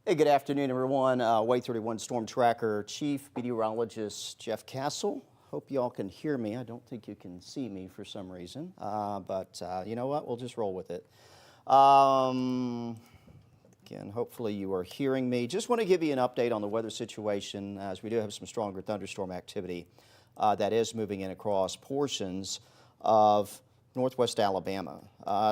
Hey, good afternoon, everyone. Waay 31 Storm Tracker Chief Meteorologist Jeff Castle. Hope you all can hear me. I don't think you can see me for some reason, but you know what? We'll just roll with it. Again, hopefully you are hearing me. Just want to give you an update on the weather situation, as we do have some stronger thunderstorm activity that is moving in across portions of northwest Alabama.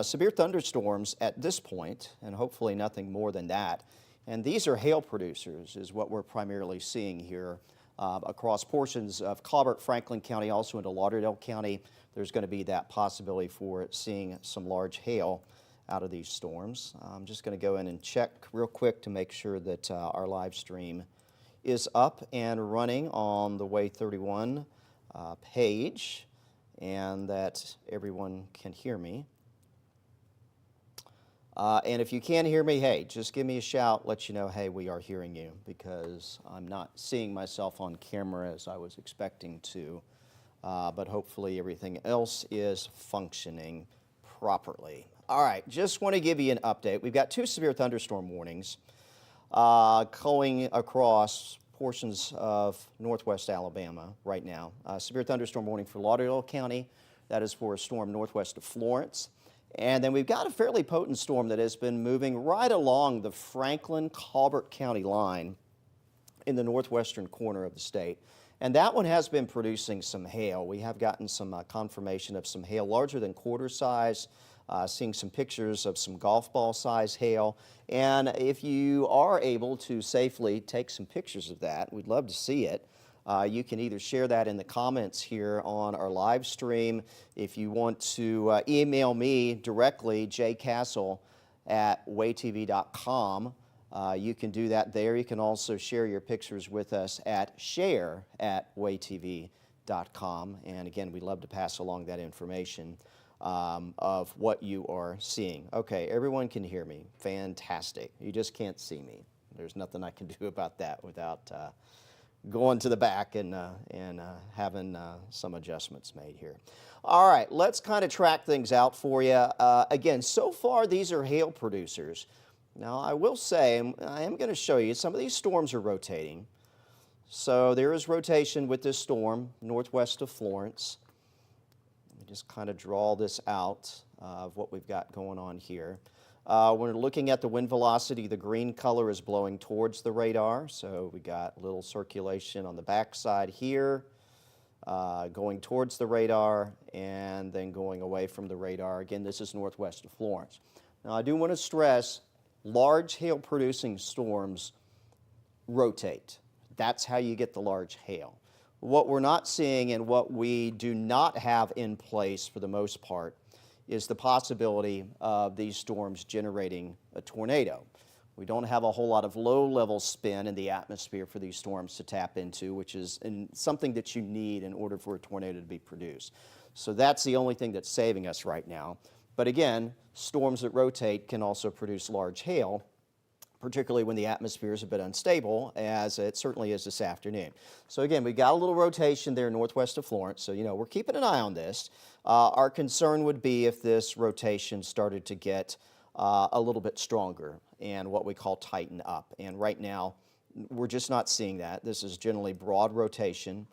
Severe thunderstorms at this point, and hopefully nothing more than that. And these are hail producers, is what we're primarily seeing here across portions of Colbert, Franklin County, also into Lauderdale County. There's going to be that possibility for seeing some large hail out of these storms. I'm just going to go in and check real quick to make sure that our live stream is up and running on the Waay 31 page, and that everyone can hear me. And if you can't hear me, hey, just give me a shout, let you know, hey, we are hearing you, because I'm not seeing myself on camera as I was expecting to, but hopefully everything else is functioning properly. All right, just want to give you an update. We've got two severe thunderstorm warnings going across portions of northwest Alabama right now. Severe thunderstorm warning for Lauderdale County. That is for a storm northwest of Florence. And then we've got a fairly potent storm that has been moving right along the Franklin-Colbert County line in the northwestern corner of the state. And that one has been producing some hail. We have gotten some confirmation of some hail larger than quarter size, seeing some pictures of some golf ball size hail. And if you are able to safely take some pictures of that, we'd love to see it. You can either share that in the comments here on our live stream. If you want to email me directly, jcastle@waytv.com, you can do that there. You can also share your pictures with us at share@waytv.com. And again, we'd love to pass along that information of what you are seeing. Okay, everyone can hear me. Fantastic. You just can't see me. There's nothing I can do about that without going to the back and having some adjustments made here. All right, let's kind of track things out for you. Again, so far these are hail producers. Now I will say, I am going to show you, some of these storms are rotating. So there is rotation with this storm northwest of Florence. Let me just kind of draw this out of what we've got going on here. When we're looking at the wind velocity, the green color is blowing towards the radar. So we got a little circulation on the backside here, going towards the radar and then going away from the radar. Again, this is northwest of Florence. Now I do want to stress, large hail producing storms rotate. That's how you get the large hail. What we're not seeing and what we do not have in place for the most part is the possibility of these storms generating a tornado. We don't have a whole lot of low-level spin in the atmosphere for these storms to tap into, which is something that you need in order for a tornado to be produced. So that's the only thing that's saving us right now. But again, storms that rotate can also produce large hail, particularly when the atmosphere is a bit unstable, as it certainly is this afternoon. So again, we've got a little rotation there northwest of Florence, so we're keeping an eye on this. Our concern would be if this rotation started to get a little bit stronger and what we call tighten up. And right now, we're just not seeing that. This is generally broad rotation.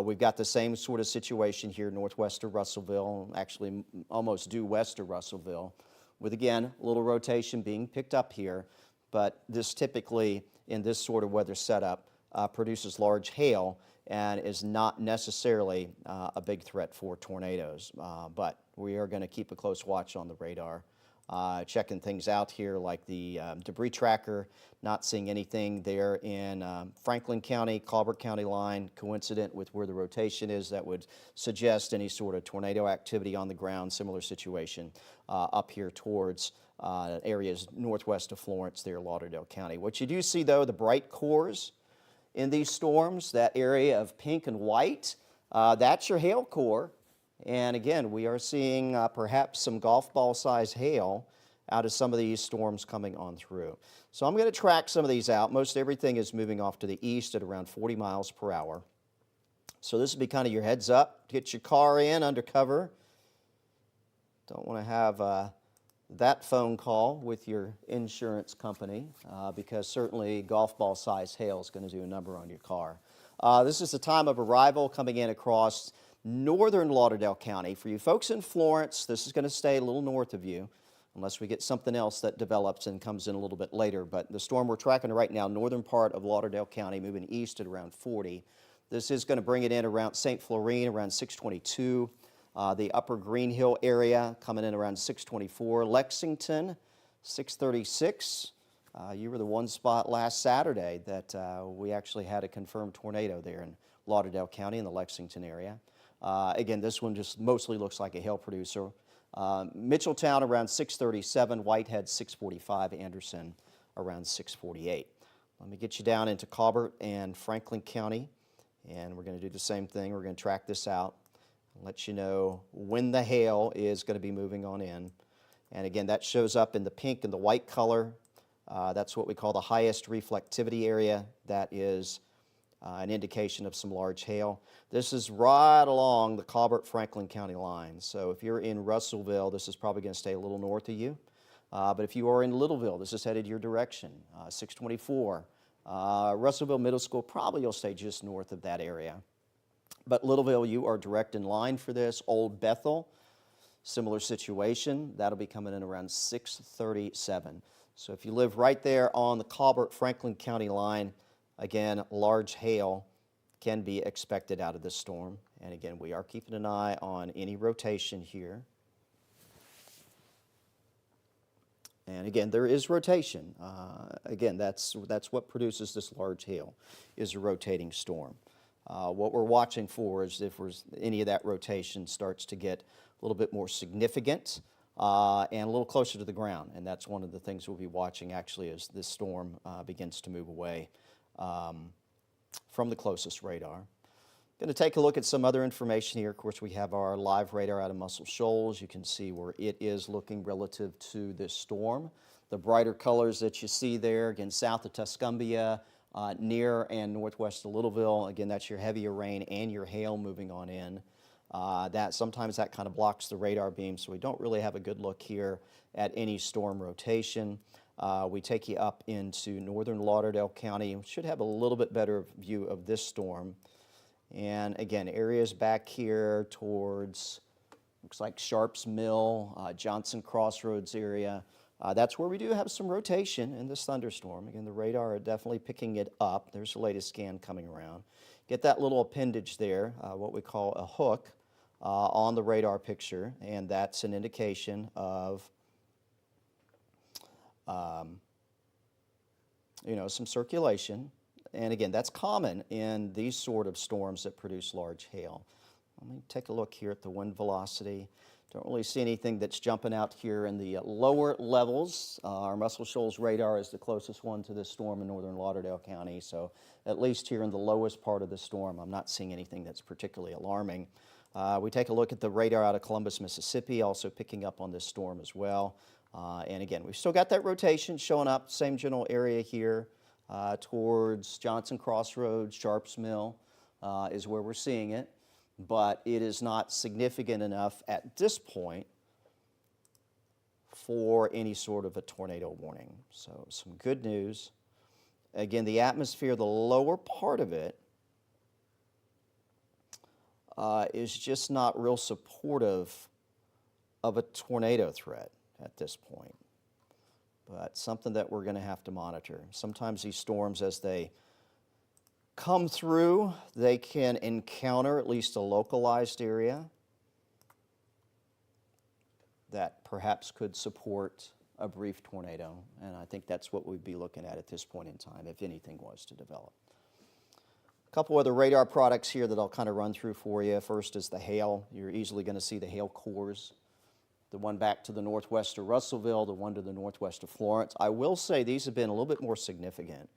We've got the same sort of situation here northwest of Russellville, actually almost due west of Russellville, with again, a little rotation being picked up here. But this typically, in this sort of weather setup, produces large hail and is not necessarily a big threat for tornadoes. But we are going to keep a close watch on the radar, checking things out here like the debris tracker, not seeing anything there in Franklin County, Colbert County line, coincident with where the rotation is that would suggest any sort of tornado activity on the ground, similar situation up here towards areas northwest of Florence there, Lauderdale County. What you do see though, the bright cores in these storms, that area of pink and white, that's your hail core. And again, we are seeing perhaps some golf ball size hail out of some of these storms coming on through. So I'm going to track some of these out. Most everything is moving off to the east at around 40 miles per hour. So this will be kind of your heads up. Get your car in under cover. Don't want to have that phone call with your insurance company because certainly golf ball size hail is going to do a number on your car. This is the time of arrival coming in across northern Lauderdale County. For you folks in Florence, this is going to stay a little north of you unless we get something else that develops and comes in a little bit later. But the storm we're tracking right now, northern part of Lauderdale County, moving east at around 40. This is going to bring it in around St. Florine, around 622. The upper Green Hill area coming in around 624. Lexington, 636. You were the one spot last Saturday that we actually had a confirmed tornado there in Lauderdale County in the Lexington area. Again, this one just mostly looks like a hail producer. Mitchelltown around 637, Whitehead 645, Anderson around 648. Let me get you down into Colbert and Franklin County, and we're going to do the same thing. We're going to track this out and let you know when the hail is going to be moving on in. And again, that shows up in the pink and the white color. That's what we call the highest reflectivity area. That is an indication of some large hail. This is right along the Colbert-Franklin County line. So if you're in Russellville, this is probably going to stay a little north of you. But if you are in Littleville, this is headed your direction, 624. Russellville Middle School, probably you'll stay just north of that area. But Littleville, you are direct in line for this. Old Bethel, similar situation. That'll be coming in around 637. So if you live right there on the Colbert-Franklin County line, again, large hail can be expected out of this storm. And again, we are keeping an eye on any rotation here. And again, there is rotation. Again, that's what produces this large hail, is a rotating storm. What we're watching for is if any of that rotation starts to get a little bit more significant and a little closer to the ground. And that's one of the things we'll be watching actually as this storm begins to move away from the closest radar. Going to take a look at some other information here. Of course, we have our live radar out of Muscle Shoals. You can see where it is looking relative to this storm. The brighter colors that you see there, again, south of Tuscumbia, near and northwest of Littleville. Again, that's your heavier rain and your hail moving on in. Sometimes that kind of blocks the radar beam, so we don't really have a good look here at any storm rotation. We take you up into northern Lauderdale County. We should have a little bit better view of this storm. And again, areas back here towards, looks like Sharps Mill, Johnson Crossroads area. That's where we do have some rotation in this thunderstorm. Again, the radar are definitely picking it up. There's the latest scan coming around. Get that little appendage there, what we call a hook, on the radar picture, and that's an indication of some circulation. And again, that's common in these sort of storms that produce large hail. Let me take a look here at the wind velocity. Don't really see anything that's jumping out here in the lower levels. Our Muscle Shoals radar is the closest one to this storm in northern Lauderdale County. So at least here in the lowest part of the storm, I'm not seeing anything that's particularly alarming. We take a look at the radar out of Columbus, Mississippi, also picking up on this storm as well. And again, we've still got that rotation showing up, same general area here towards Johnson Crossroads, Sharps Mill is where we're seeing it. But it is not significant enough at this point for any sort of a tornado warning. So some good news. Again, the atmosphere, the lower part of it, is just not real supportive of a tornado threat at this point. But something that we're going to have to monitor. Sometimes these storms, as they come through, they can encounter at least a localized area that perhaps could support a brief tornado. And I think that's what we'd be looking at this point in time, if anything was to develop. A couple other radar products here that I'll kind of run through for you. First is the hail. You're easily going to see the hail cores. The one back to the northwest of Russellville, the one to the northwest of Florence. I will say these have been a little bit more significant.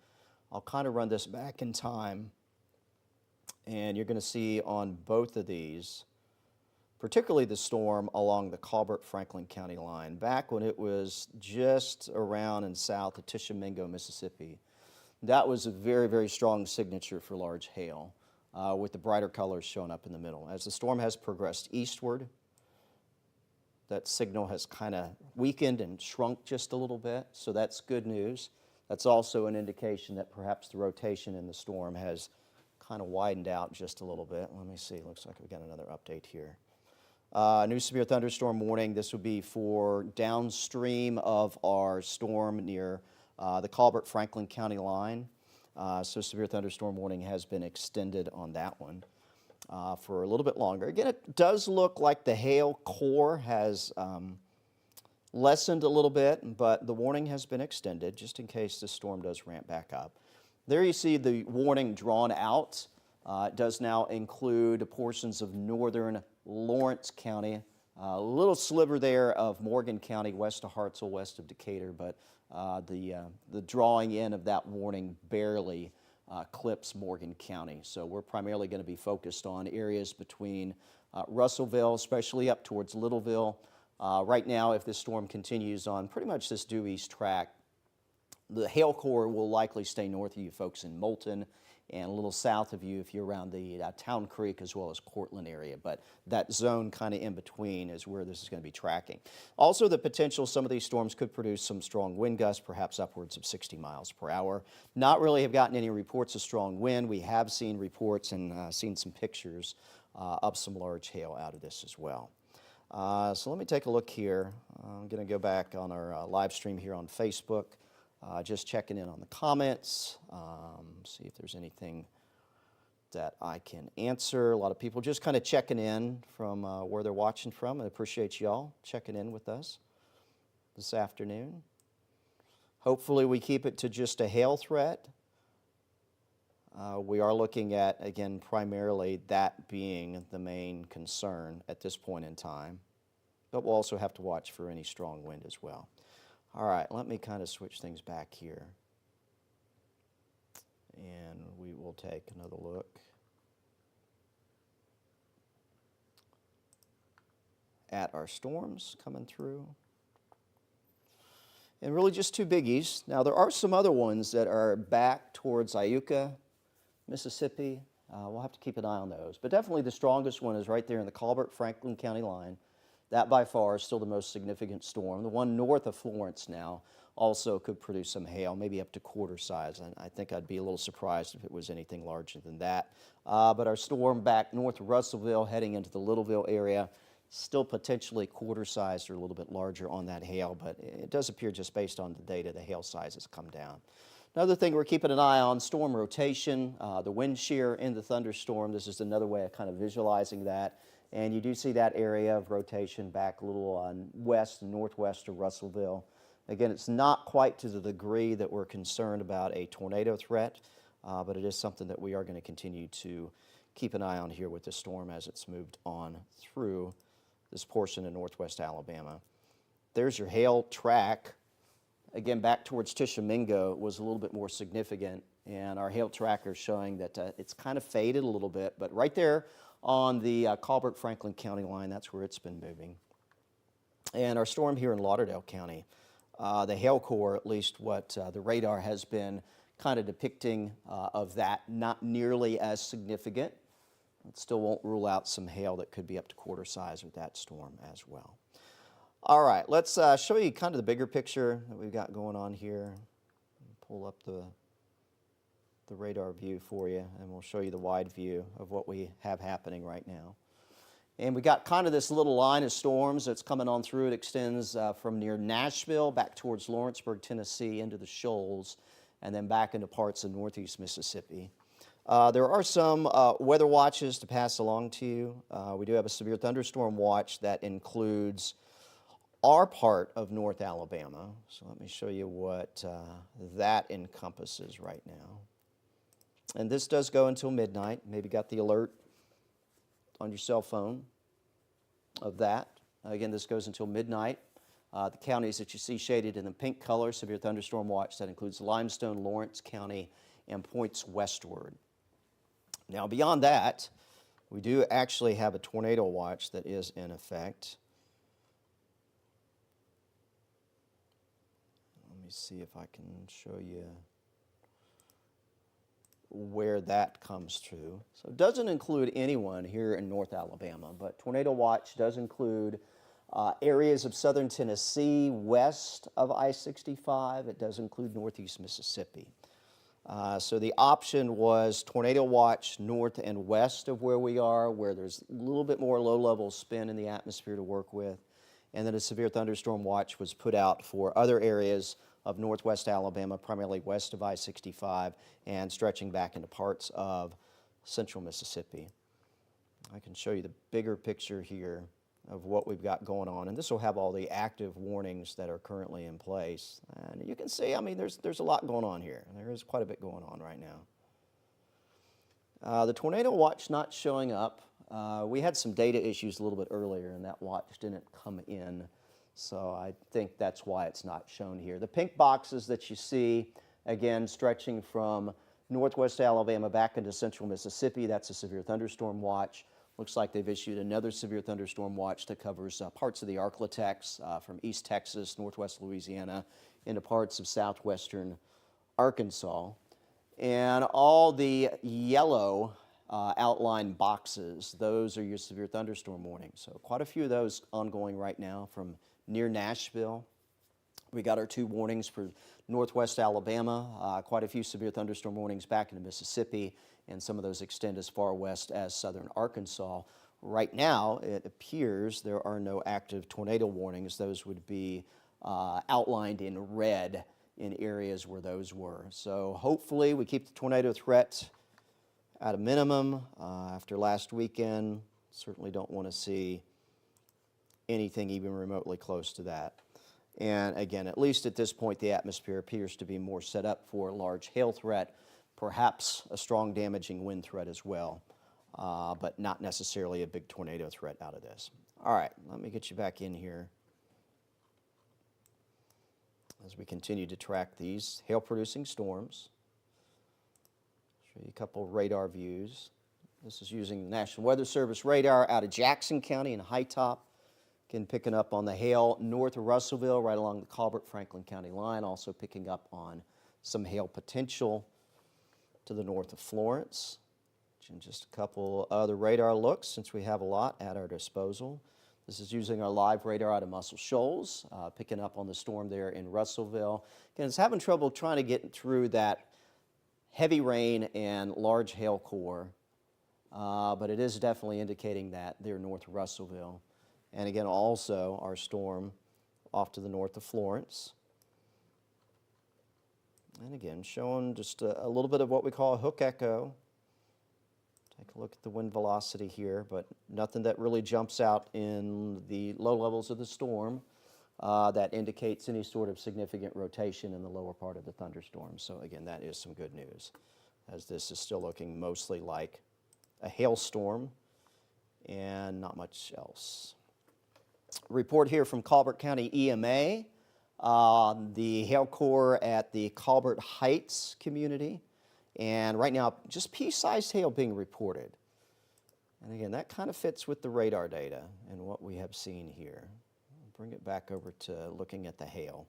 I'll kind of run this back in time, and you're going to see on both of these, particularly the storm along the Colbert-Franklin County line, back when it was just around and south of Tishomingo, Mississippi. That was a very, very strong signature for large hail, with the brighter colors showing up in the middle. As the storm has progressed eastward, that signal has kind of weakened and shrunk just a little bit, so that's good news. That's also an indication that perhaps the rotation in the storm has kind of widened out just a little bit. Let me see, looks like we've got another update here. New severe thunderstorm warning. This would be for downstream of our storm near the Colbert-Franklin County line. So severe thunderstorm warning has been extended on that one for a little bit longer. Again, it does look like the hail core has lessened a little bit, but the warning has been extended just in case the storm does ramp back up. There you see the warning drawn out. It does now include portions of northern Lawrence County, a little sliver there of Morgan County, west of Hartselle, west of Decatur, but the drawing in of that warning barely clips Morgan County. So we're primarily going to be focused on areas between Russellville, especially up towards Littleville. Right now, if this storm continues on pretty much this due east track, the hail core will likely stay north of you folks in Moulton and a little south of you if you're around the Town Creek as well as Cortland area. But that zone kind of in between is where this is going to be tracking. Also, the potential some of these storms could produce some strong wind gusts, perhaps upwards of 60 miles per hour. Not really have gotten any reports of strong wind. We have seen reports and seen some pictures of some large hail out of this as well. So let me take a look here. I'm going to go back on our live stream here on Facebook. Just checking in on the comments, see if there's anything that I can answer. A lot of people just kind of checking in from where they're watching from. I appreciate y'all checking in with us this afternoon. Hopefully we keep it to just a hail threat. We are looking at, again, primarily that being the main concern at this point in time. But we'll also have to watch for any strong wind as well. All right, let me kind of switch things back here. And we will take another look at our storms coming through. And really just two biggies. Now, there are some other ones that are back towards Iuka, Mississippi. We'll have to keep an eye on those. But definitely the strongest one is right there in the Colbert-Franklin County line. That by far is still the most significant storm. The one north of Florence now also could produce some hail, maybe up to quarter size. And I think I'd be a little surprised if it was anything larger than that. But our storm back north of Russellville heading into the Littleville area, still potentially quarter size or a little bit larger on that hail, but it does appear just based on the data, the hail size has come down. Another thing we're keeping an eye on, storm rotation, the wind shear in the thunderstorm. This is another way of kind of visualizing that. And you do see that area of rotation back a little west and northwest of Russellville. Again, it's not quite to the degree that we're concerned about a tornado threat, but it is something that we are going to continue to keep an eye on here with the storm as it's moved on through this portion of northwest Alabama. There's your hail track. Again, back towards Tishomingo was a little bit more significant, and our hail tracker is showing that it's kind of faded a little bit, but right there on the Colbert-Franklin County line, that's where it's been moving. And our storm here in Lauderdale County, the hail core, at least what the radar has been kind of depicting of that, not nearly as significant. It still won't rule out some hail that could be up to quarter size with that storm as well. All right, let's show you kind of the bigger picture that we've got going on here. Pull up the radar view for you, and we'll show you the wide view of what we have happening right now. And we got kind of this little line of storms that's coming on through. It extends from near Nashville back towards Lawrenceburg, Tennessee, into the Shoals, and then back into parts of northeast Mississippi. There are some weather watches to pass along to you. We do have a severe thunderstorm watch that includes our part of North Alabama. So let me show you what that encompasses right now. And this does go until midnight. Maybe got the alert on your cell phone of that. Again, this goes until midnight. The counties that you see shaded in the pink color, severe thunderstorm watch, that includes Limestone, Lawrence County, and points westward. Now, beyond that, we do actually have a tornado watch that is in effect. Let me see if I can show you where that comes through. So it doesn't include anyone here in North Alabama, but tornado watch does include Areas of southern Tennessee west of I-65. It does include northeast Mississippi. So the option was tornado watch north and west of where we are, where there's a little bit more low-level spin in the atmosphere to work with. And then a severe thunderstorm watch was put out for other areas of northwest Alabama, primarily west of I-65, and stretching back into parts of central Mississippi. I can show you the bigger picture here of what we've got going on, and this will have all the active warnings that are currently in place. And you can see, I mean, there's a lot going on here. There is quite a bit going on right now. The tornado watch not showing up. We had some data issues a little bit earlier, and that watch didn't come in, so I think that's why it's not shown here. The pink boxes that you see, again, stretching from northwest Alabama back into central Mississippi, that's a severe thunderstorm watch. Looks like they've issued another severe thunderstorm watch that covers parts of the Arklatex from East Texas, northwest Louisiana, into parts of southwestern Arkansas. And all the yellow outline boxes, those are your severe thunderstorm warnings. So quite a few of those ongoing right now from near Nashville. We got our 2 warnings for northwest Alabama, quite a few severe thunderstorm warnings back into Mississippi, and some of those extend as far west as southern Arkansas. Right now, it appears there are no active tornado warnings. Those would be outlined in red in areas where those were. So hopefully we keep the tornado threat at a minimum. After last weekend, certainly don't want to see anything even remotely close to that. And again, at least at this point, the atmosphere appears to be more set up for a large hail threat, perhaps a strong damaging wind threat as well, but not necessarily a big tornado threat out of this. All right, let me get you back in here as we continue to track these hail-producing storms. Show you a couple radar views. This is using the National Weather Service radar out of Jackson County in High Top. Again, picking up on the hail north of Russellville, right along the Colbert-Franklin County line, also picking up on some hail potential to the north of Florence. And just a couple other radar looks, since we have a lot at our disposal. This is using our live radar out of Muscle Shoals, picking up on the storm there in Russellville. Again, it's having trouble trying to get through that heavy rain and large hail core, but it is definitely indicating that they're north of Russellville. And again, also our storm off to the north of Florence. And again, showing just a little bit of what we call a hook echo. Take a look at the wind velocity here, but nothing that really jumps out in the low levels of the storm that indicates any sort of significant rotation in the lower part of the thunderstorm. So again, that is some good news, as this is still looking mostly like a hailstorm and not much else. Report here from Colbert County EMA, the hail core at the Colbert Heights community, and right now just pea-sized hail being reported. And again, that kind of fits with the radar data and what we have seen here. I'll bring it back over to looking at the hail.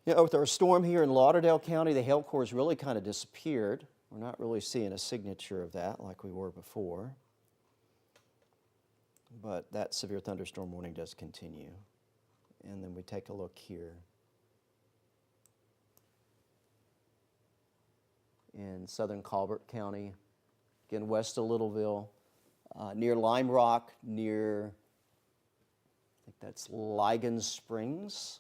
You know, with our storm here in Lauderdale County, the hail core has really kind of disappeared. We're not really seeing a signature of that like we were before. But that severe thunderstorm warning does continue. And then we take a look here in southern Colbert County, again west of Littleville, near Lime Rock, near, I think that's Ligon Springs.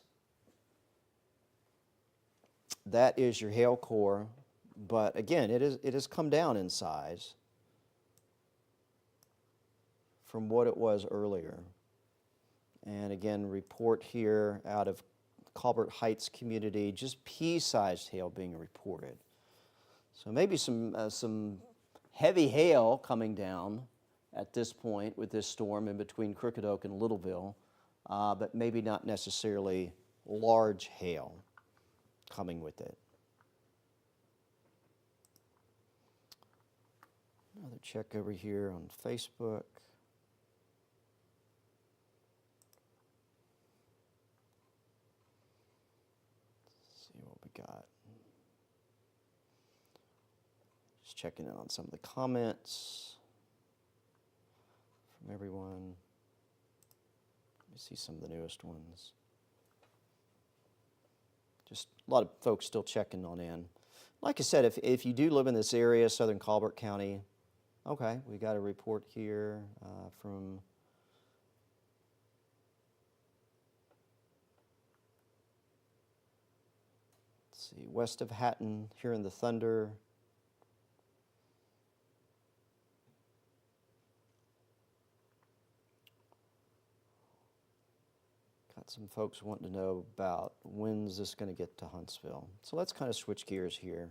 That is your hail core, but again, it has come down in size from what it was earlier. And again, report here out of Colbert Heights community, just pea-sized hail being reported. So maybe some heavy hail coming down at this point with this storm in between Crooked Oak and Littleville, but maybe not necessarily large hail coming with it. Another check over here on Facebook. Got. Just checking in on some of the comments from everyone. Let me see some of the newest ones. Just a lot of folks still checking on in. Like I said, if you do live in this area, southern Colbert County, okay, we got a report here from see, west of Hatton, hearing the thunder. Got some folks wanting to know about when's this going to get to Huntsville. So let's kind of switch gears here.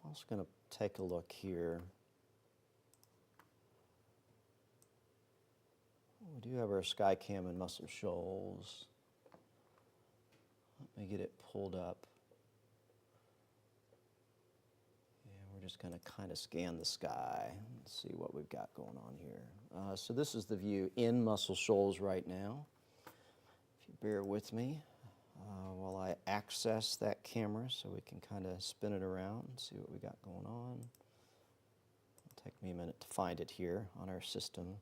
I'm also going to take a look here. We do have our skycam in Muscle Shoals. Let me get it pulled up. Yeah, we're just going to kind of scan the sky and see what we've got going on here. So this is the view in Muscle Shoals right now. If you bear with me while I access that camera so we can kind of spin it around and see what we got going on. It'll take me a minute to find it here on our system.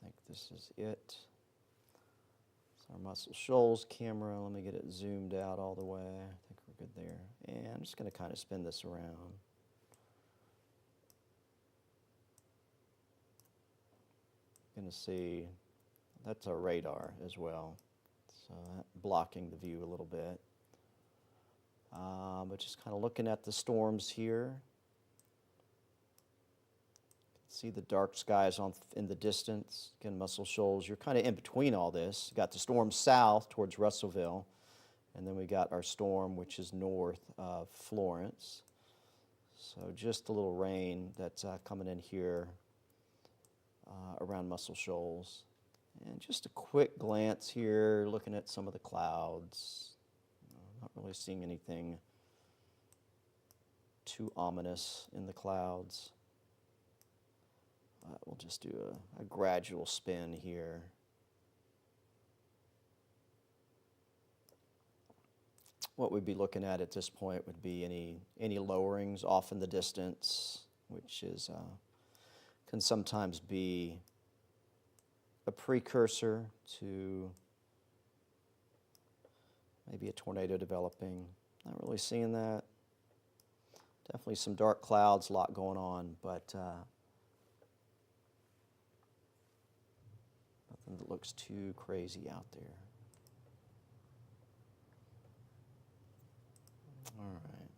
I think this is it. It's our Muscle Shoals camera. Let me get it zoomed out all the way. I think we're good there. And I'm just going to kind of spin this around. Going to see that's our radar as well. So blocking the view a little bit. But just kind of looking at the storms here. See the dark skies in the distance. Again, Muscle Shoals, you're kind of in between all this. You got the storm south towards Russellville, and then we got our storm, which is north of Florence. So just a little rain that's coming in here around Muscle Shoals. And just a quick glance here, looking at some of the clouds. Not really seeing anything too ominous in the clouds. We'll just do a gradual spin here. What we'd be looking at this point would be any lowerings off in the distance, which is can sometimes be a precursor to maybe a tornado developing. Not really seeing that. Definitely some dark clouds, a lot going on, but nothing that looks too crazy out there. All right.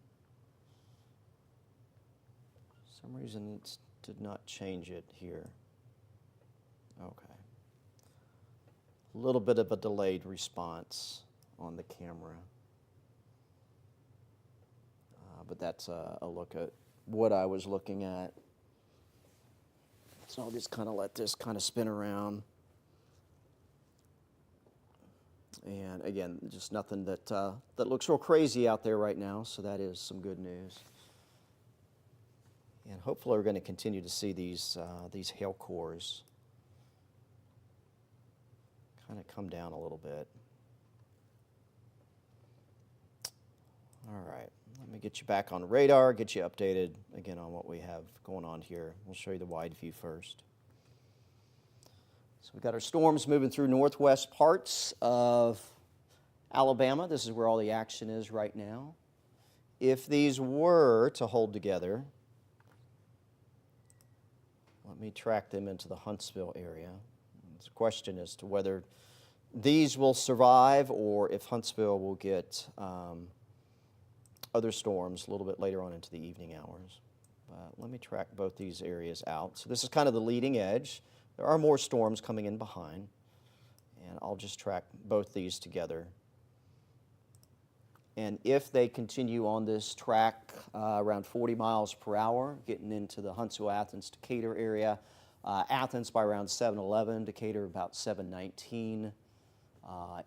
For some reason it did not change it here. Okay. A little bit of a delayed response on the camera. But that's a look at what I was looking at. So I'll just kind of let this kind of spin around. And again, just nothing that looks real crazy out there right now, so that is some good news. And hopefully we're going to continue to see these hail cores kind of come down a little bit. All right, let me get you back on radar, get you updated again on what we have going on here. We'll show you the wide view first. So we've got our storms moving through northwest parts of Alabama. This is where all the action is right now. If these were to hold together, let me track them into the Huntsville area. It's a question as to whether these will survive or if Huntsville will get other storms a little bit later on into the evening hours. Let me track both these areas out. So this is kind of the leading edge. There are more storms coming in behind, and I'll just track both these together. And if they continue on this track around 40 miles per hour, getting into the Huntsville, Athens, Decatur area, Athens by around 7:11, Decatur about 7:19,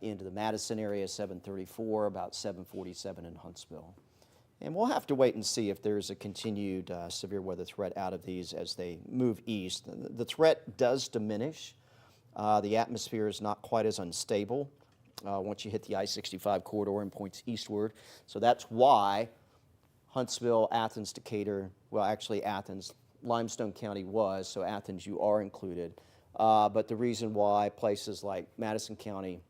into the Madison area 7:34, about 7:47 in Huntsville. And we'll have to wait and see if there's a continued severe weather threat out of these as they move east. The threat does diminish. The atmosphere is not quite as unstable once you hit the I-65 corridor and points eastward. So that's why Huntsville, Athens, Decatur, well, actually Athens, Limestone County was, so Athens, you are included. But the reason why places like Madison County,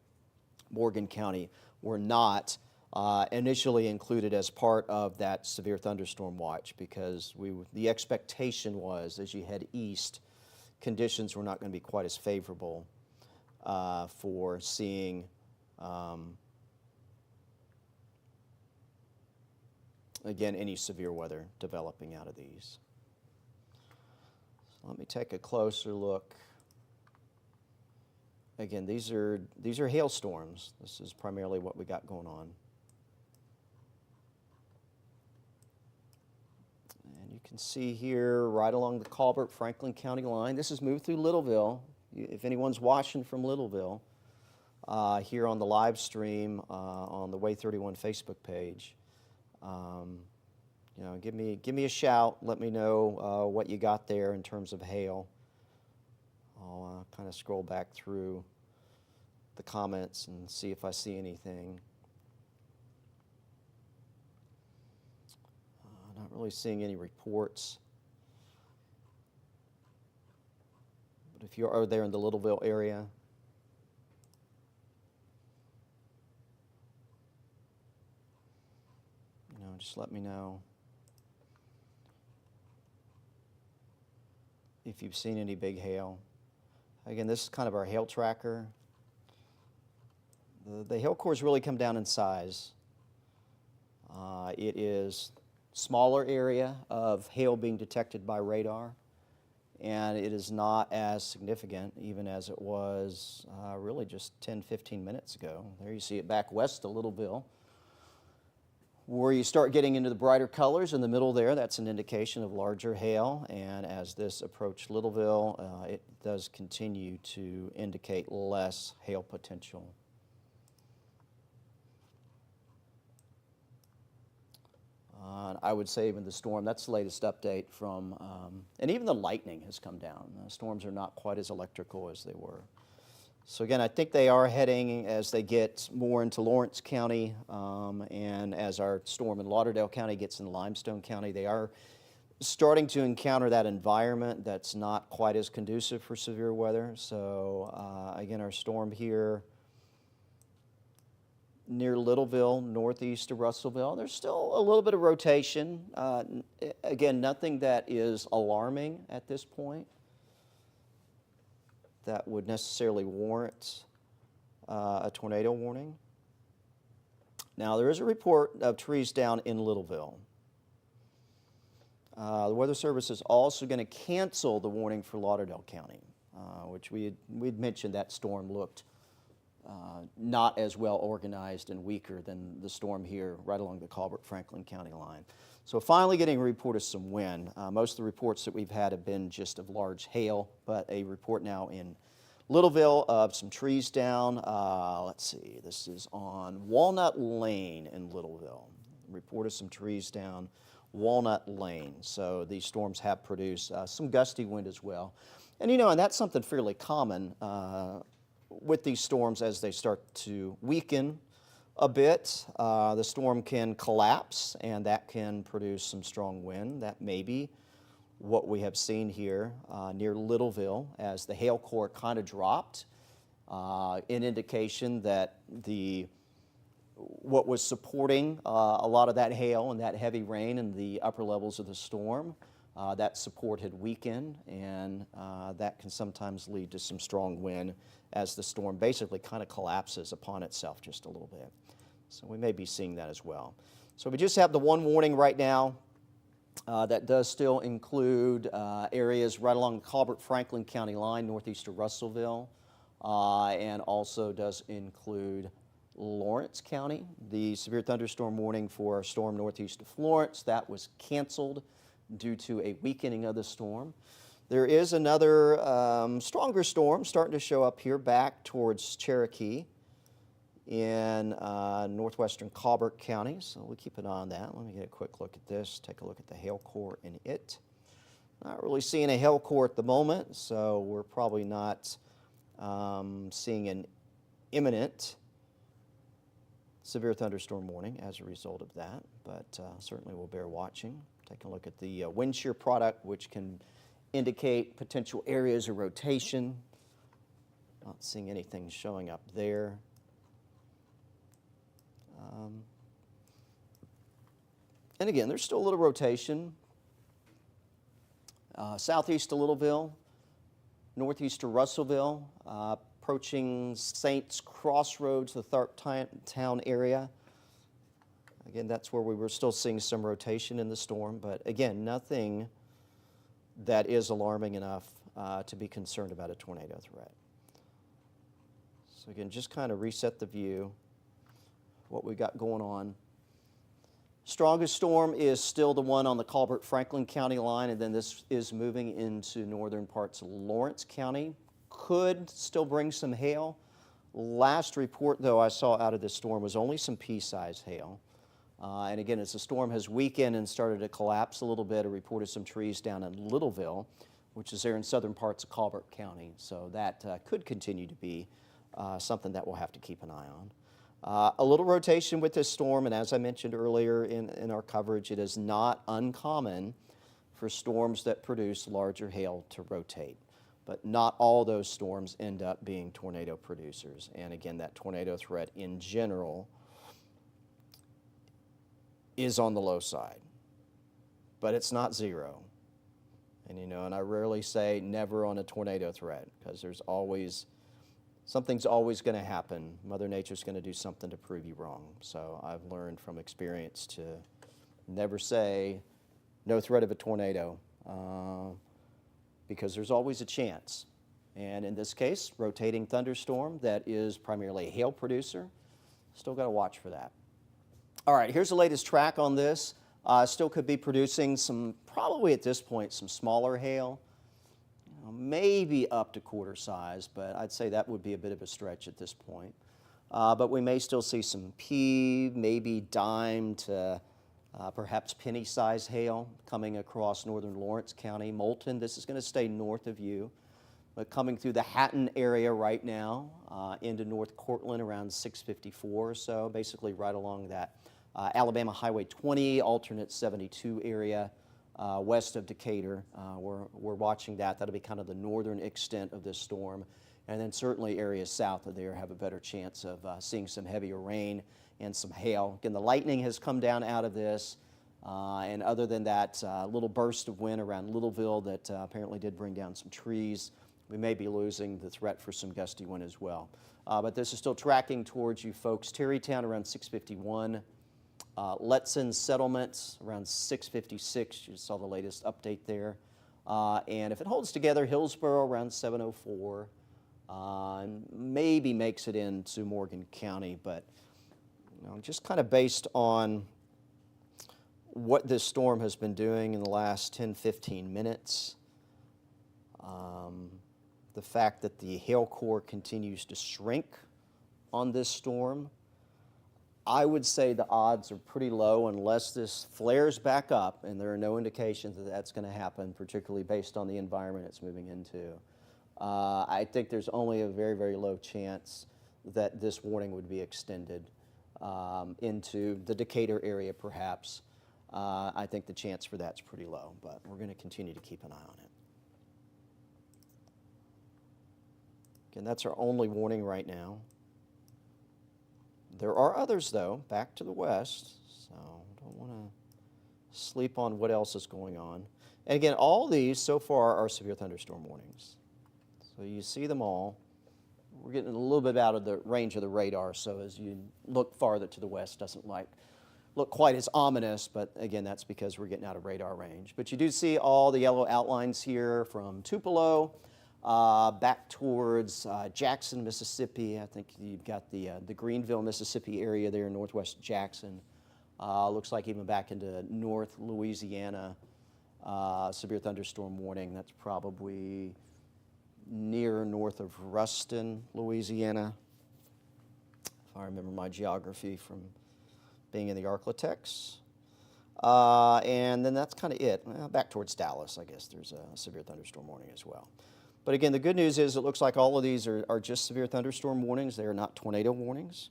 Morgan County were not initially included as part of that severe thunderstorm watch, because the expectation was, as you head east, conditions were not going to be quite as favorable for seeing again, any severe weather developing out of these. So let me take a closer look. Again, these are hailstorms. This is primarily what we got going on. And you can see here right along the Colbert-Franklin County line. This has moved through Littleville. If anyone's watching from Littleville, here on the live stream on the Waay 31 Facebook page, you know, give me a shout. Let me know what you got there in terms of hail. I'll kind of scroll back through the comments and see if I see anything. Not really seeing any reports. But if you are there in the Littleville area, you know, just let me know if you've seen any big hail. Again, this is kind of our hail tracker. The hail cores really come down in size. It is smaller area of hail being detected by radar, and it is not as significant even as it was really just 10-15 minutes ago. There you see it back west of Littleville. Where you start getting into the brighter colors in the middle there, that's an indication of larger hail, and as this approached Littleville, it does continue to indicate less hail potential. I would say even the storm, that's the latest update from, and even the lightning has come down. Storms are not quite as electrical as they were. So again, I think they are heading, as they get more into Lawrence County, and as our storm in Lauderdale County gets in Limestone County, they are starting to encounter that environment that's not quite as conducive for severe weather. So again, our storm here near Littleville, northeast of Russellville, there's still a little bit of rotation. Again, nothing that is alarming at this point that would necessarily warrant a tornado warning. Now, there is a report of trees down in Littleville. The Weather Service is also going to cancel the warning for Lauderdale County, which we'd mentioned that storm looked not as well organized and weaker than the storm here right along the Colbert-Franklin County line. So finally getting a report of some wind. Most of the reports that we've had have been just of large hail, but a report now in Littleville of some trees down. Let's see, this is on Walnut Lane in Littleville. Report of some trees down Walnut Lane. So these storms have produced some gusty wind as well. And you know, and that's something fairly common with these storms as they start to weaken a bit. The storm can collapse, and that can produce some strong wind. That may be what we have seen here near Littleville as the hail core kind of dropped, an indication that what was supporting a lot of that hail and that heavy rain in the upper levels of the storm, that support had weakened, and that can sometimes lead to some strong wind as the storm basically kind of collapses upon itself just a little bit. So we may be seeing that as well. So we just have the one warning right now. That does still include areas right along the Colbert-Franklin County line, northeast of Russellville, and also does include Lawrence County. The severe thunderstorm warning for our storm northeast of Florence, that was canceled due to a weakening of the storm. There is another stronger storm starting to show up here back towards Cherokee in northwestern Colbert County, so we'll keep an eye on that. Let me get a quick look at this, take a look at the hail core in it. Not really seeing a hail core at the moment, so we're probably not seeing an imminent severe thunderstorm warning as a result of that, but certainly we'll bear watching. Take a look at the wind shear product, which can indicate potential areas of rotation. Not seeing anything showing up there. And again, there's still a little rotation. Southeast to Littleville, northeast to Russellville, approaching Saints Crossroads, the Tharp town area. Again, that's where we were still seeing some rotation in the storm, but again, nothing that is alarming enough to be concerned about a tornado threat. So again, just kind of reset the view, what we got going on. Strongest storm is still the one on the Colbert-Franklin County line, and then this is moving into northern parts of Lawrence County. Could still bring some hail. Last report, though, I saw out of this storm was only some pea-sized hail. And again, as the storm has weakened and started to collapse a little bit, it reported some trees down in Littleville, which is there in southern parts of Colbert County. So that could continue to be something that we'll have to keep an eye on. A little rotation with this storm, and as I mentioned earlier in our coverage, it is not uncommon for storms that produce larger hail to rotate. But not all those storms end up being tornado producers. And again, that tornado threat in general is on the low side. But it's not zero. And and I rarely say never on a tornado threat, because there's always something's always going to happen. Mother Nature's going to do something to prove you wrong. So I've learned from experience to never say no threat of a tornado, because there's always a chance. And in this case, rotating thunderstorm that is primarily a hail producer. Still got to watch for that. All right, here's the latest track on this. Still could be producing some, probably at this point, some smaller hail. Maybe up to quarter size, but I'd say that would be a bit of a stretch at this point. But we may still see some pea, maybe dime to perhaps penny-sized hail coming across northern Lawrence County. Moulton, this is going to stay north of you, but coming through the Hatton area right now into North Cortland around 654 or so, basically right along that Alabama Highway 20, alternate 72 area. West of Decatur. We're watching that. That'll be kind of the northern extent of this storm. And then certainly areas south of there have a better chance of seeing some heavier rain and some hail. Again, the lightning has come down out of this. And other than that, a little burst of wind around Littleville that apparently did bring down some trees. We may be losing the threat for some gusty wind as well. But this is still tracking towards you folks. Terrytown around 651. Letson Settlements around 656. You saw the latest update there. And if it holds together, Hillsborough around 704. And maybe makes it into Morgan County, but just kind of based on what this storm has been doing in the last 10-15 minutes, the fact that the hail core continues to shrink on this storm, I would say the odds are pretty low unless this flares back up, and there are no indications that that's going to happen, particularly based on the environment it's moving into. I think there's only a very, very low chance that this warning would be extended into the Decatur area perhaps. I think the chance for that's pretty low, but we're going to continue to keep an eye on it. Again, that's our only warning right now. There are others, though, back to the west, so don't want to sleep on what else is going on. And again, all these so far are severe thunderstorm warnings. So you see them all. We're getting a little bit out of the range of the radar, so as you look farther to the west, doesn't look quite as ominous, but again, that's because we're getting out of radar range. But you do see all the yellow outlines here from Tupelo back towards Jackson, Mississippi. I think you've got the Greenville, Mississippi area there, northwest Jackson. Looks like even back into North Louisiana, severe thunderstorm warning. That's probably near north of Ruston, Louisiana, if I remember my geography from being in the Arklatex. And then that's kind of it. Well, back towards Dallas, I guess there's a severe thunderstorm warning as well. But again, the good news is it looks like all of these are just severe thunderstorm warnings. They are not tornado warnings.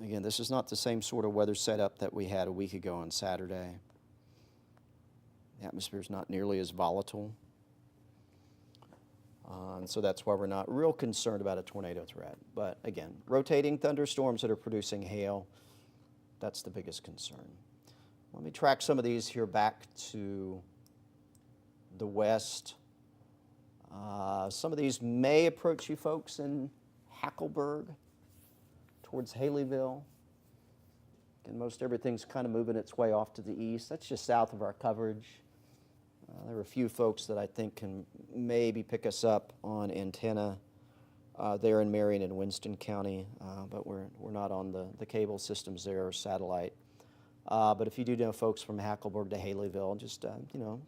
Again, this is not the same sort of weather setup that we had a week ago on Saturday. The atmosphere is not nearly as volatile. And so that's why we're not real concerned about a tornado threat. But again, rotating thunderstorms that are producing hail, that's the biggest concern. Let me track some of these here back to the west. Some of these may approach you folks in Hackleburg, towards Haleyville. And most everything's kind of moving its way off to the east. That's just south of our coverage. There are a few folks that I think can maybe pick us up on antenna there in Marion and Winston County, but we're not on the cable systems there or satellite. But if you do know folks from Hackleburg to Haleyville, just, you know,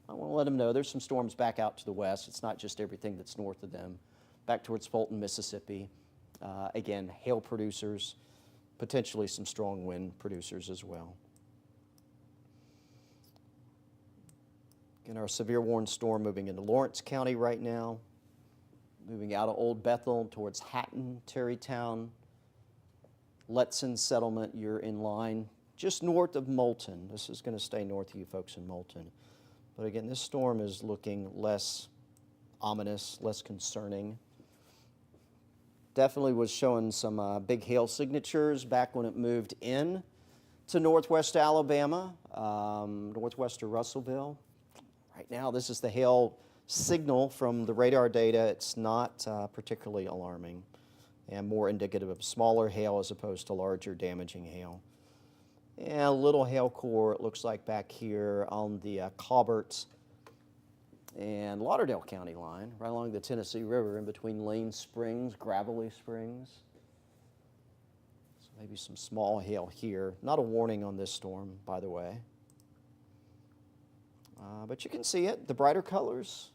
I want to let them know there's some storms back out to the west. It's not just everything that's north of them. Back towards Fulton, Mississippi. Again, hail producers, potentially some strong wind producers as well. Again, our severe warning storm moving into Lawrence County right now, moving out of Old Bethel towards Hatton, Terrytown, Letson Settlement. You're in line just north of Moulton. This is going to stay north of you folks in Moulton. But again, this storm is looking less ominous, less concerning. Definitely was showing some big hail signatures back when it moved in to northwest Alabama, northwest of Russellville. Right now, this is the hail signal from the radar data. It's not particularly alarming and more indicative of smaller hail as opposed to larger damaging hail. And a little hail core, it looks like back here on the Colbert and Lauderdale County line, right along the Tennessee River in between Lane Springs, Gravelly Springs. So maybe some small hail here. Not a warning on this storm, by the way. But you can see it, the brighter colors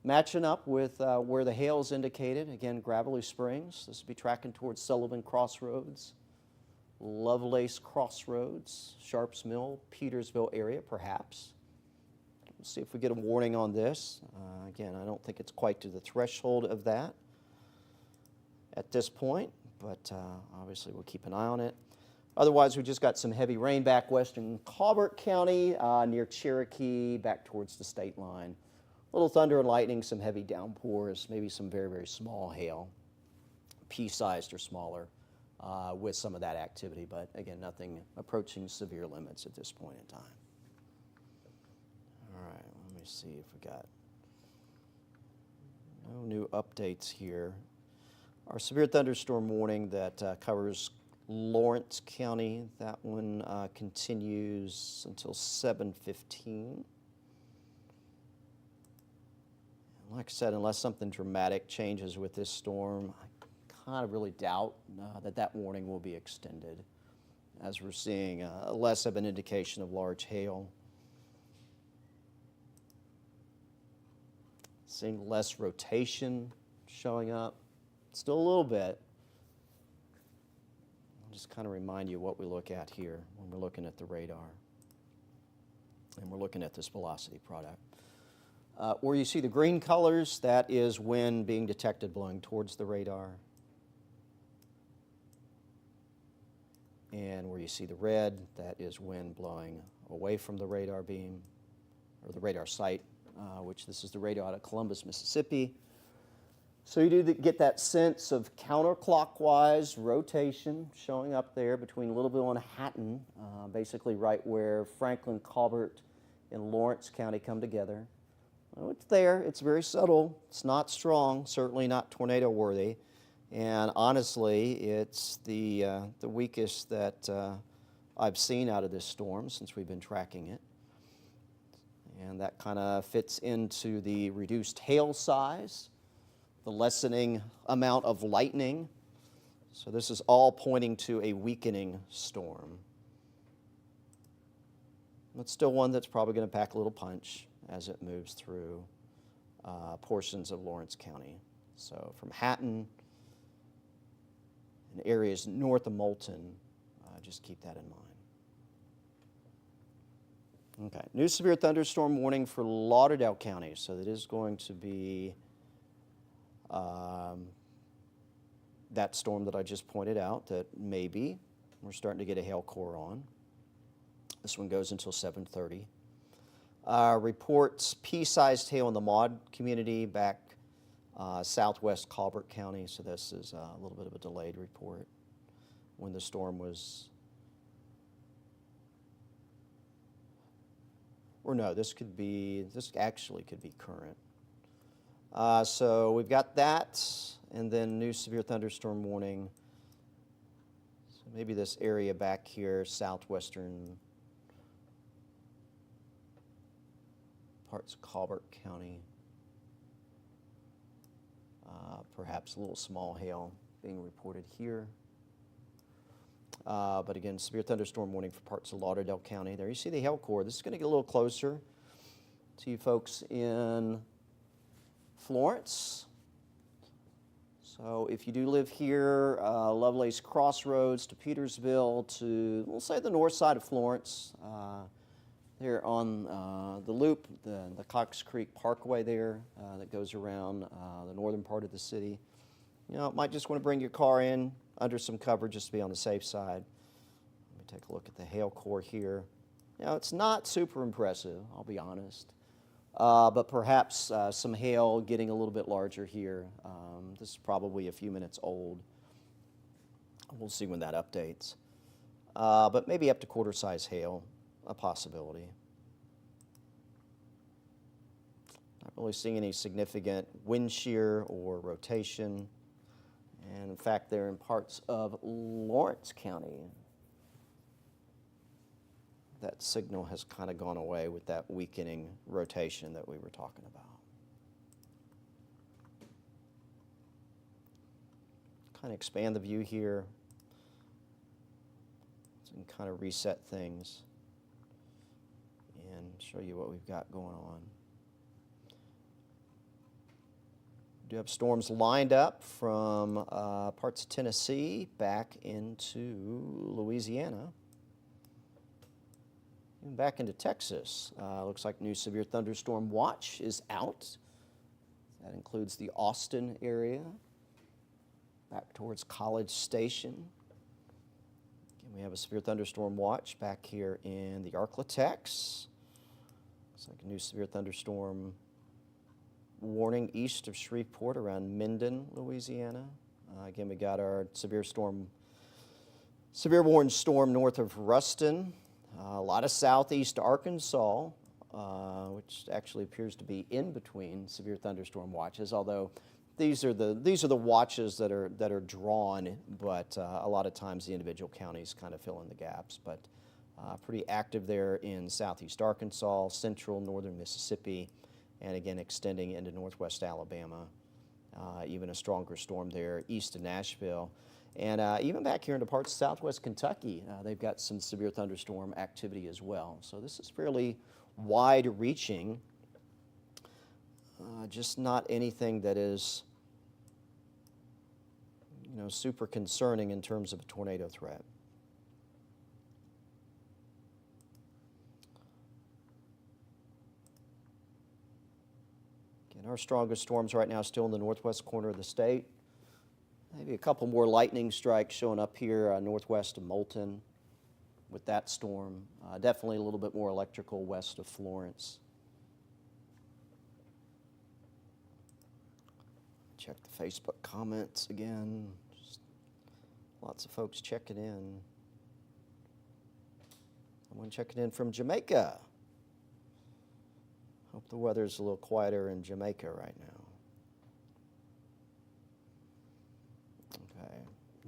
matching up with where the hail is indicated. Again, Gravelly Springs. This will be tracking towards Sullivan Crossroads, Lovelace Crossroads, Sharps Mill, Petersville area, perhaps. We'll see if we get a warning on this. Again, I don't think it's quite to the threshold of that at this point, but obviously we'll keep an eye on it. Otherwise, we just got some heavy rain back western Colbert County, near Cherokee, back towards the state line. A little thunder and lightning, some heavy downpours, maybe some very, very small hail, pea-sized or smaller, with some of that activity. But again, nothing approaching severe limits at this point in time. All right, let me see if we got no new updates here. Our severe thunderstorm warning that covers Lawrence County, that one continues until 7:15. Like I said, unless something dramatic changes with this storm, I kind of really doubt that warning will be extended, as we're seeing less of an indication of large hail. Seeing less rotation showing up, still a little bit. Just kind of remind you what we look at here when we're looking at the radar and we're looking at this velocity product. Where you see the green colors, that is wind being detected blowing towards the radar. And where you see the red, that is wind blowing away from the radar beam, or the radar site, which this is the radar out of Columbus, Mississippi. So you do get that sense of counterclockwise rotation showing up there between Littleville and Hatton, basically right where Franklin, Colbert, and Lawrence County come together. Well, it's there. It's very subtle. It's not strong, certainly not tornado worthy. And honestly, it's the weakest that I've seen out of this storm since we've been tracking it. And that kind of fits into the reduced hail size, the lessening amount of lightning. So this is all pointing to a weakening storm. But still one that's probably going to pack a little punch as it moves through portions of Lawrence County. So from Hatton and areas north of Moulton, just keep that in mind. Okay, new severe thunderstorm warning for Lauderdale County. So that is going to be that storm that I just pointed out that maybe we're starting to get a hail core on. This one goes until 7:30. Reports pea-sized hail in the Maud community back southwest Colbert County, so this is a little bit of a delayed report when the storm was, or no, this actually could be current. So we've got that, and then new severe thunderstorm warning. So maybe this area back here, southwestern parts of Colbert County. Perhaps a little small hail being reported here. But again, severe thunderstorm warning for parts of Lauderdale County. There you see the hail core. This is going to get a little closer to you folks in Florence. So if you do live here, Lovelace Crossroads to Petersville to, we'll say, the north side of Florence, there on the loop, the Cox Creek Parkway there that goes around the northern part of the city. You know, might just want to bring your car in under some cover just to be on the safe side. Let me take a look at the hail core here. You know, it's not super impressive, I'll be honest. But perhaps some hail getting a little bit larger here. This is probably a few minutes old. We'll see when that updates. But maybe up to quarter-size hail, a possibility. Not really seeing any significant wind shear or rotation. And in fact, they're in parts of Lawrence County. That signal has kind of gone away with that weakening rotation that we were talking about. Kind of expand the view here and kind of reset things and show you what we've got going on. We do have storms lined up from parts of Tennessee back into Louisiana. Even back into Texas. Looks like new severe thunderstorm watch is out. That includes the Austin area, back towards College Station. Again, we have a severe thunderstorm watch back here in the Arklatex. Looks like a new severe thunderstorm warning east of Shreveport around Minden, Louisiana. Again, we got our severe warning storm north of Ruston. A lot of southeast Arkansas, which actually appears to be in between severe thunderstorm watches, although these are the watches that are drawn, but a lot of times the individual counties kind of fill in the gaps. But pretty active there in southeast Arkansas, central northern Mississippi, and again extending into northwest Alabama. Even a stronger storm there east of Nashville. And even back here into parts of southwest Kentucky, they've got some severe thunderstorm activity as well. So this is fairly wide-reaching, just not anything that is, you know, super concerning in terms of a tornado threat. Again, our strongest storms right now still in the northwest corner of the state. Maybe a couple more lightning strikes showing up here northwest of Moulton with that storm. Definitely a little bit more electrical west of Florence. Check the Facebook comments again. Just lots of folks checking in. Someone checking in from Jamaica. Hope the weather's a little quieter in Jamaica right now.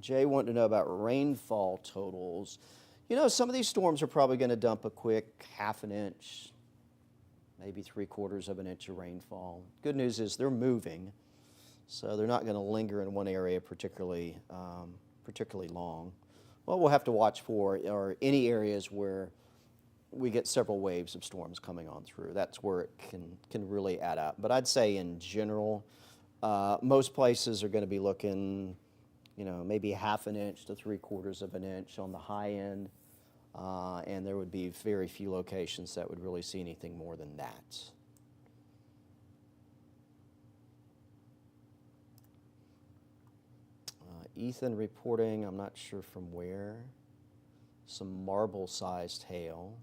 Jay wanted to know about rainfall totals. You know, some of these storms are probably going to dump a quick half an inch, maybe 3/4 of an inch of rainfall. Good news is they're moving, so they're not going to linger in one area particularly long. What we'll have to watch for are any areas where we get several waves of storms coming on through. That's where it can really add up. But I'd say in general, most places are going to be looking, you know, maybe half an inch to 3/4 of an inch on the high end, and there would be very few locations that would really see anything more than that. Ethan reporting, I'm not sure from where, some marble-sized hail.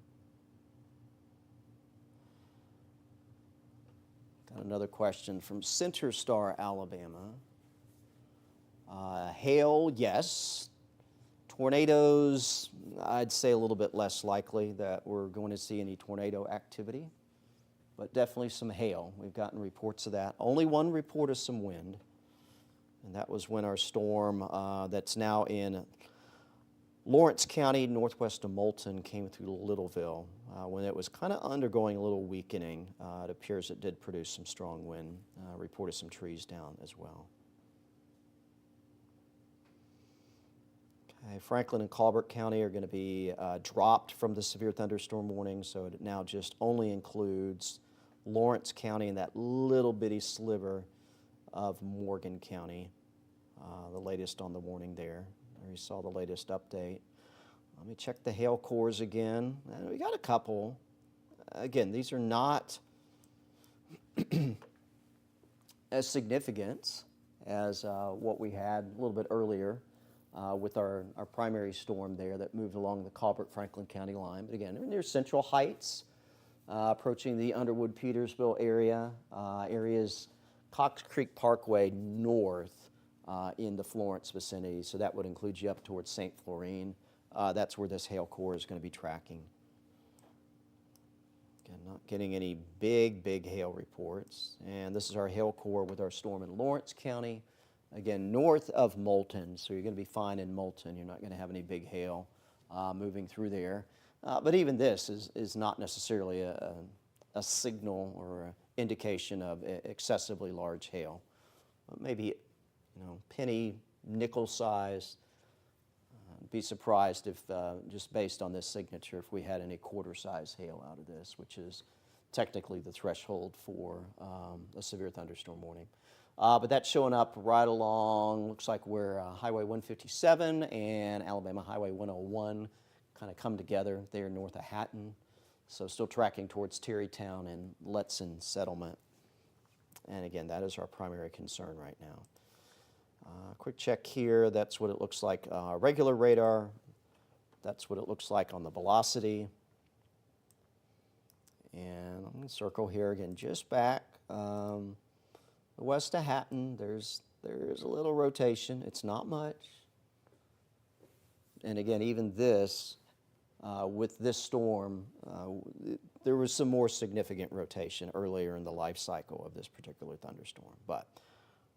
Got another question from Center Star, Alabama. Hail, yes. Tornadoes, I'd say a little bit less likely that we're going to see any tornado activity, but definitely some hail. We've gotten reports of that. Only one report of some wind, and that was when our storm that's now in Lawrence County, northwest of Moulton, came through Littleville. When it was kind of undergoing a little weakening, it appears it did produce some strong wind, reported some trees down as well. Franklin and Colbert County are going to be dropped from the severe thunderstorm warning, so it now just only includes Lawrence County and that little bitty sliver of Morgan County, the latest on the warning there. There you saw the latest update. Let me check the hail cores again. And we got a couple. Again, these are not as significant as what we had a little bit earlier. With our primary storm there that moved along the Colbert-Franklin County line. But again, near Central Heights, approaching the Underwood-Petersville area, areas Cox Creek Parkway north in the Florence vicinity. So that would include you up towards St. Florine. That's where this hail core is going to be tracking. Again, not getting any big hail reports. And this is our hail core with our storm in Lawrence County. Again, north of Moulton, so you're going to be fine in Moulton. You're not going to have any big hail moving through there. But even this is not necessarily a signal or an indication of excessively large hail. Maybe, penny, nickel size. Be surprised if, just based on this signature, if we had any quarter-size hail out of this, which is technically the threshold for a severe thunderstorm warning. But that's showing up right along, looks like where Highway 157 and Alabama Highway 101 kind of come together there north of Hatton. So still tracking towards Terrytown and Letson settlement. And again, that is our primary concern right now. Quick check here, that's what it looks like. Regular radar, that's what it looks like on the velocity. And I'm going to circle here again, just back. West of Hatton, there's a little rotation. It's not much. And again, even this, with this storm, there was some more significant rotation earlier in the life cycle of this particular thunderstorm. But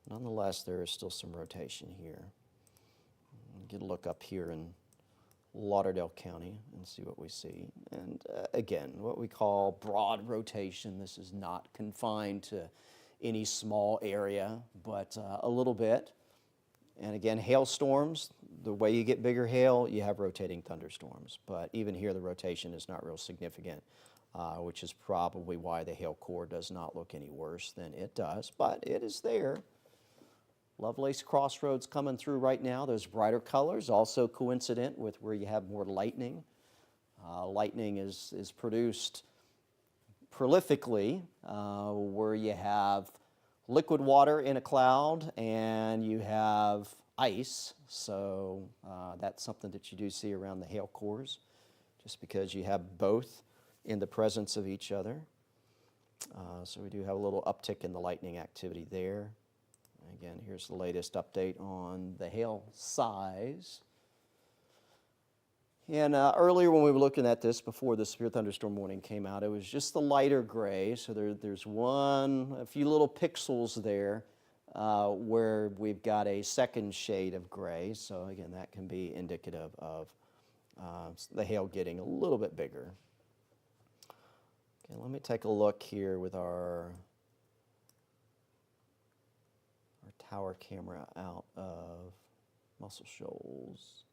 nonetheless, there is still some rotation here. Get a look up here in Lauderdale County and see what we see. And again, what we call broad rotation. This is not confined to any small area, but a little bit. And again, hailstorms, the way you get bigger hail, you have rotating thunderstorms. But even here, the rotation is not real significant, which is probably why the hail core does not look any worse than it does, but it is there. Lovelace Crossroads coming through right now. Those brighter colors, also coincident with where you have more lightning. Lightning is produced prolifically where you have liquid water in a cloud and you have ice. So that's something that you do see around the hail cores, just because you have both in the presence of each other. So we do have a little uptick in the lightning activity there. Again, here's the latest update on the hail size. And earlier when we were looking at this before the severe thunderstorm warning came out, it was just the lighter gray. So there's a few little pixels there where we've got a second shade of gray. So again, that can be indicative of the hail getting a little bit bigger. Okay, let me take a look here with our tower camera out of Muscle Shoals.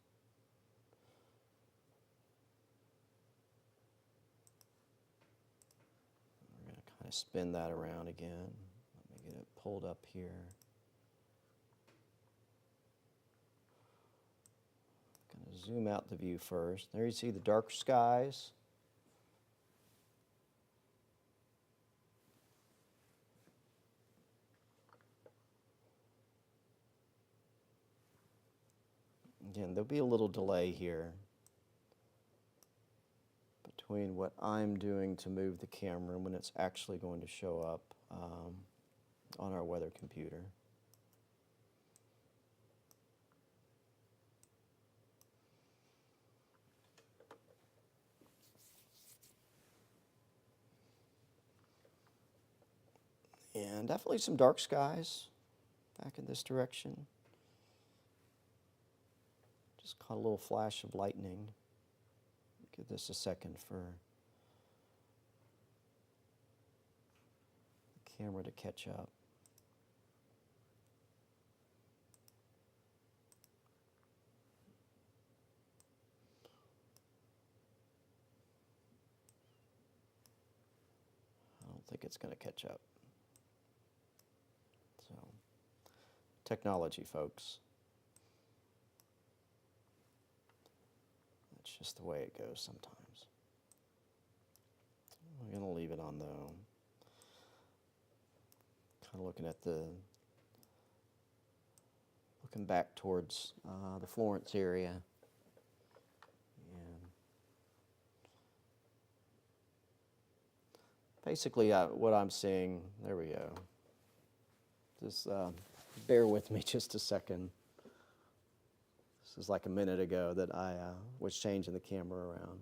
We're going to kind of spin that around again. Let me get it pulled up here. Going to zoom out the view first. There you see the dark skies. Again, there'll be a little delay here between what I'm doing to move the camera and when it's actually going to show up on our weather computer. And definitely some dark skies back in this direction. Just caught a little flash of lightning. Give this a second for the camera to catch up. I don't think it's going to catch up. So, technology, folks. That's just the way it goes sometimes. I'm going to leave it on though. Kind of looking back towards the Florence area. And basically what I'm seeing, there we go. Just bear with me just a second. This is like a minute ago that I was changing the camera around.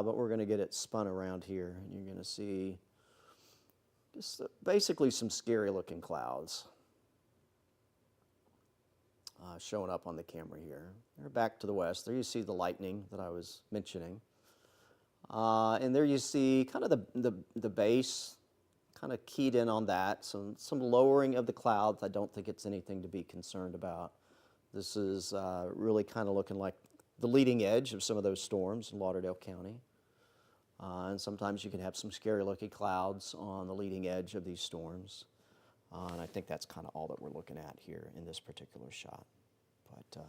But we're going to get it spun around here, and you're going to see just basically some scary looking clouds showing up on the camera here. They're back to the west. There you see the lightning that I was mentioning. And there you see kind of the base kind of keyed in on that. Some lowering of the clouds. I don't think it's anything to be concerned about. This is really kind of looking like the leading edge of some of those storms in Lauderdale County. And sometimes you can have some scary looking clouds on the leading edge of these storms. And I think that's kind of all that we're looking at here in this particular shot. But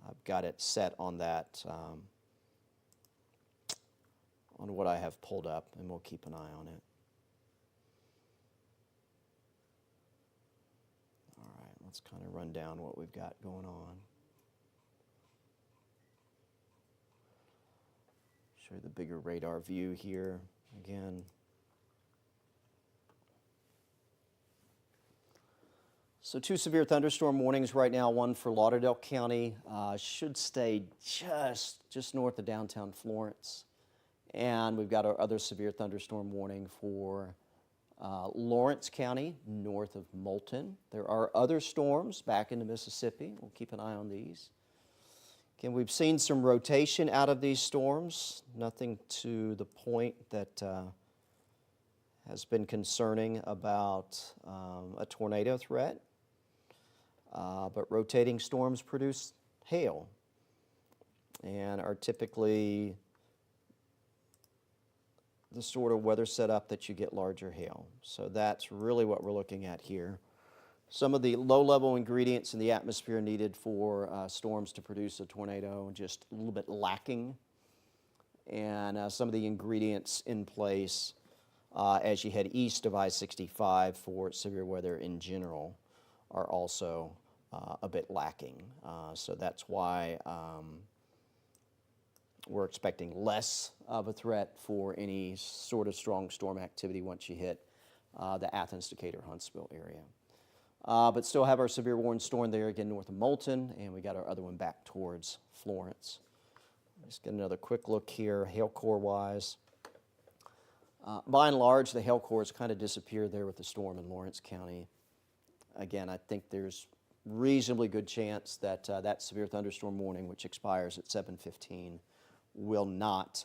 I've got it set on that, on what I have pulled up, and we'll keep an eye on it. All right, let's kind of run down what we've got going on. Show you the bigger radar view here again. So 2 severe thunderstorm warnings right now, one for Lauderdale County, should stay just north of downtown Florence. And we've got our other severe thunderstorm warning for Lawrence County, north of Moulton. There are other storms back into Mississippi. We'll keep an eye on these. Again, we've seen some rotation out of these storms, nothing to the point that has been concerning about a tornado threat. But rotating storms produce hail and are typically the sort of weather setup that you get larger hail. So that's really what we're looking at here. Some of the low-level ingredients in the atmosphere needed for storms to produce a tornado, just a little bit lacking. And some of the ingredients in place as you head east of I-65 for severe weather in general are also a bit lacking. So that's why we're expecting less of a threat for any sort of strong storm activity once you hit the Athens, Decatur, Huntsville area. But still have our severe warning storm there again north of Moulton, and we got our other one back towards Florence. Let's get another quick look here, hail core wise. By and large, the hail cores kind of disappeared there with the storm in Lawrence County. Again, I think there's reasonably good chance that that severe thunderstorm warning, which expires at 7:15, will not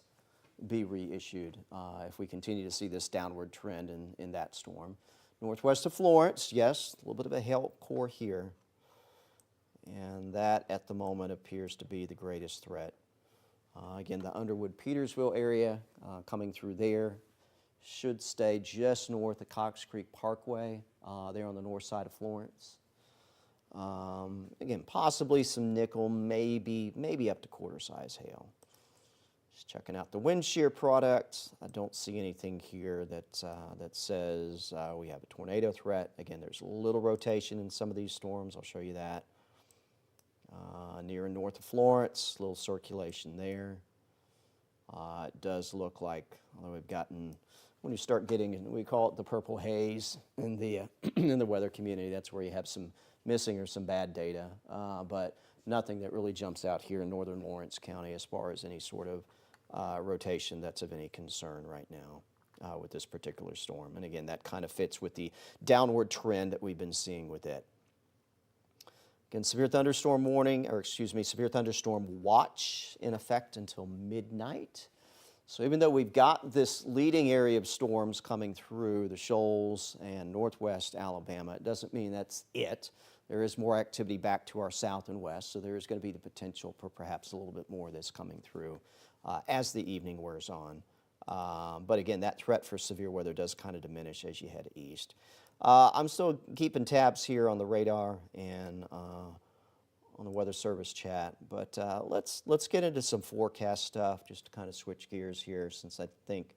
be reissued if we continue to see this downward trend in that storm. Northwest of Florence, yes, a little bit of a hail core here. And that, at the moment, appears to be the greatest threat. Again, the Underwood-Petersville area coming through there should stay just north of Cox Creek Parkway, there on the north side of Florence. Again, possibly some nickel, maybe up to quarter-size hail. Just checking out the wind shear product. I don't see anything here that says we have a tornado threat. Again, there's a little rotation in some of these storms. I'll show you that. near and north of Florence, a little circulation there. It does look like, although we've gotten, when you start getting, we call it the purple haze in the, in the weather community, that's where you have some missing or some bad data, but nothing that really jumps out here in northern Lawrence County as far as any sort of rotation that's of any concern right now with this particular storm. And again, that kind of fits with the downward trend that we've been seeing with it. Again, severe thunderstorm warning, or excuse me, severe thunderstorm watch in effect until midnight. So even though we've got this leading area of storms coming through the shoals and northwest Alabama, it doesn't mean that's it. There is more activity back to our south and west, so there is going to be the potential for perhaps a little bit more of this coming through as the evening wears on. But again, that threat for severe weather does kind of diminish as you head east. I'm still keeping tabs here on the radar and on the Weather Service chat, but let's get into some forecast stuff just to kind of switch gears here, since I think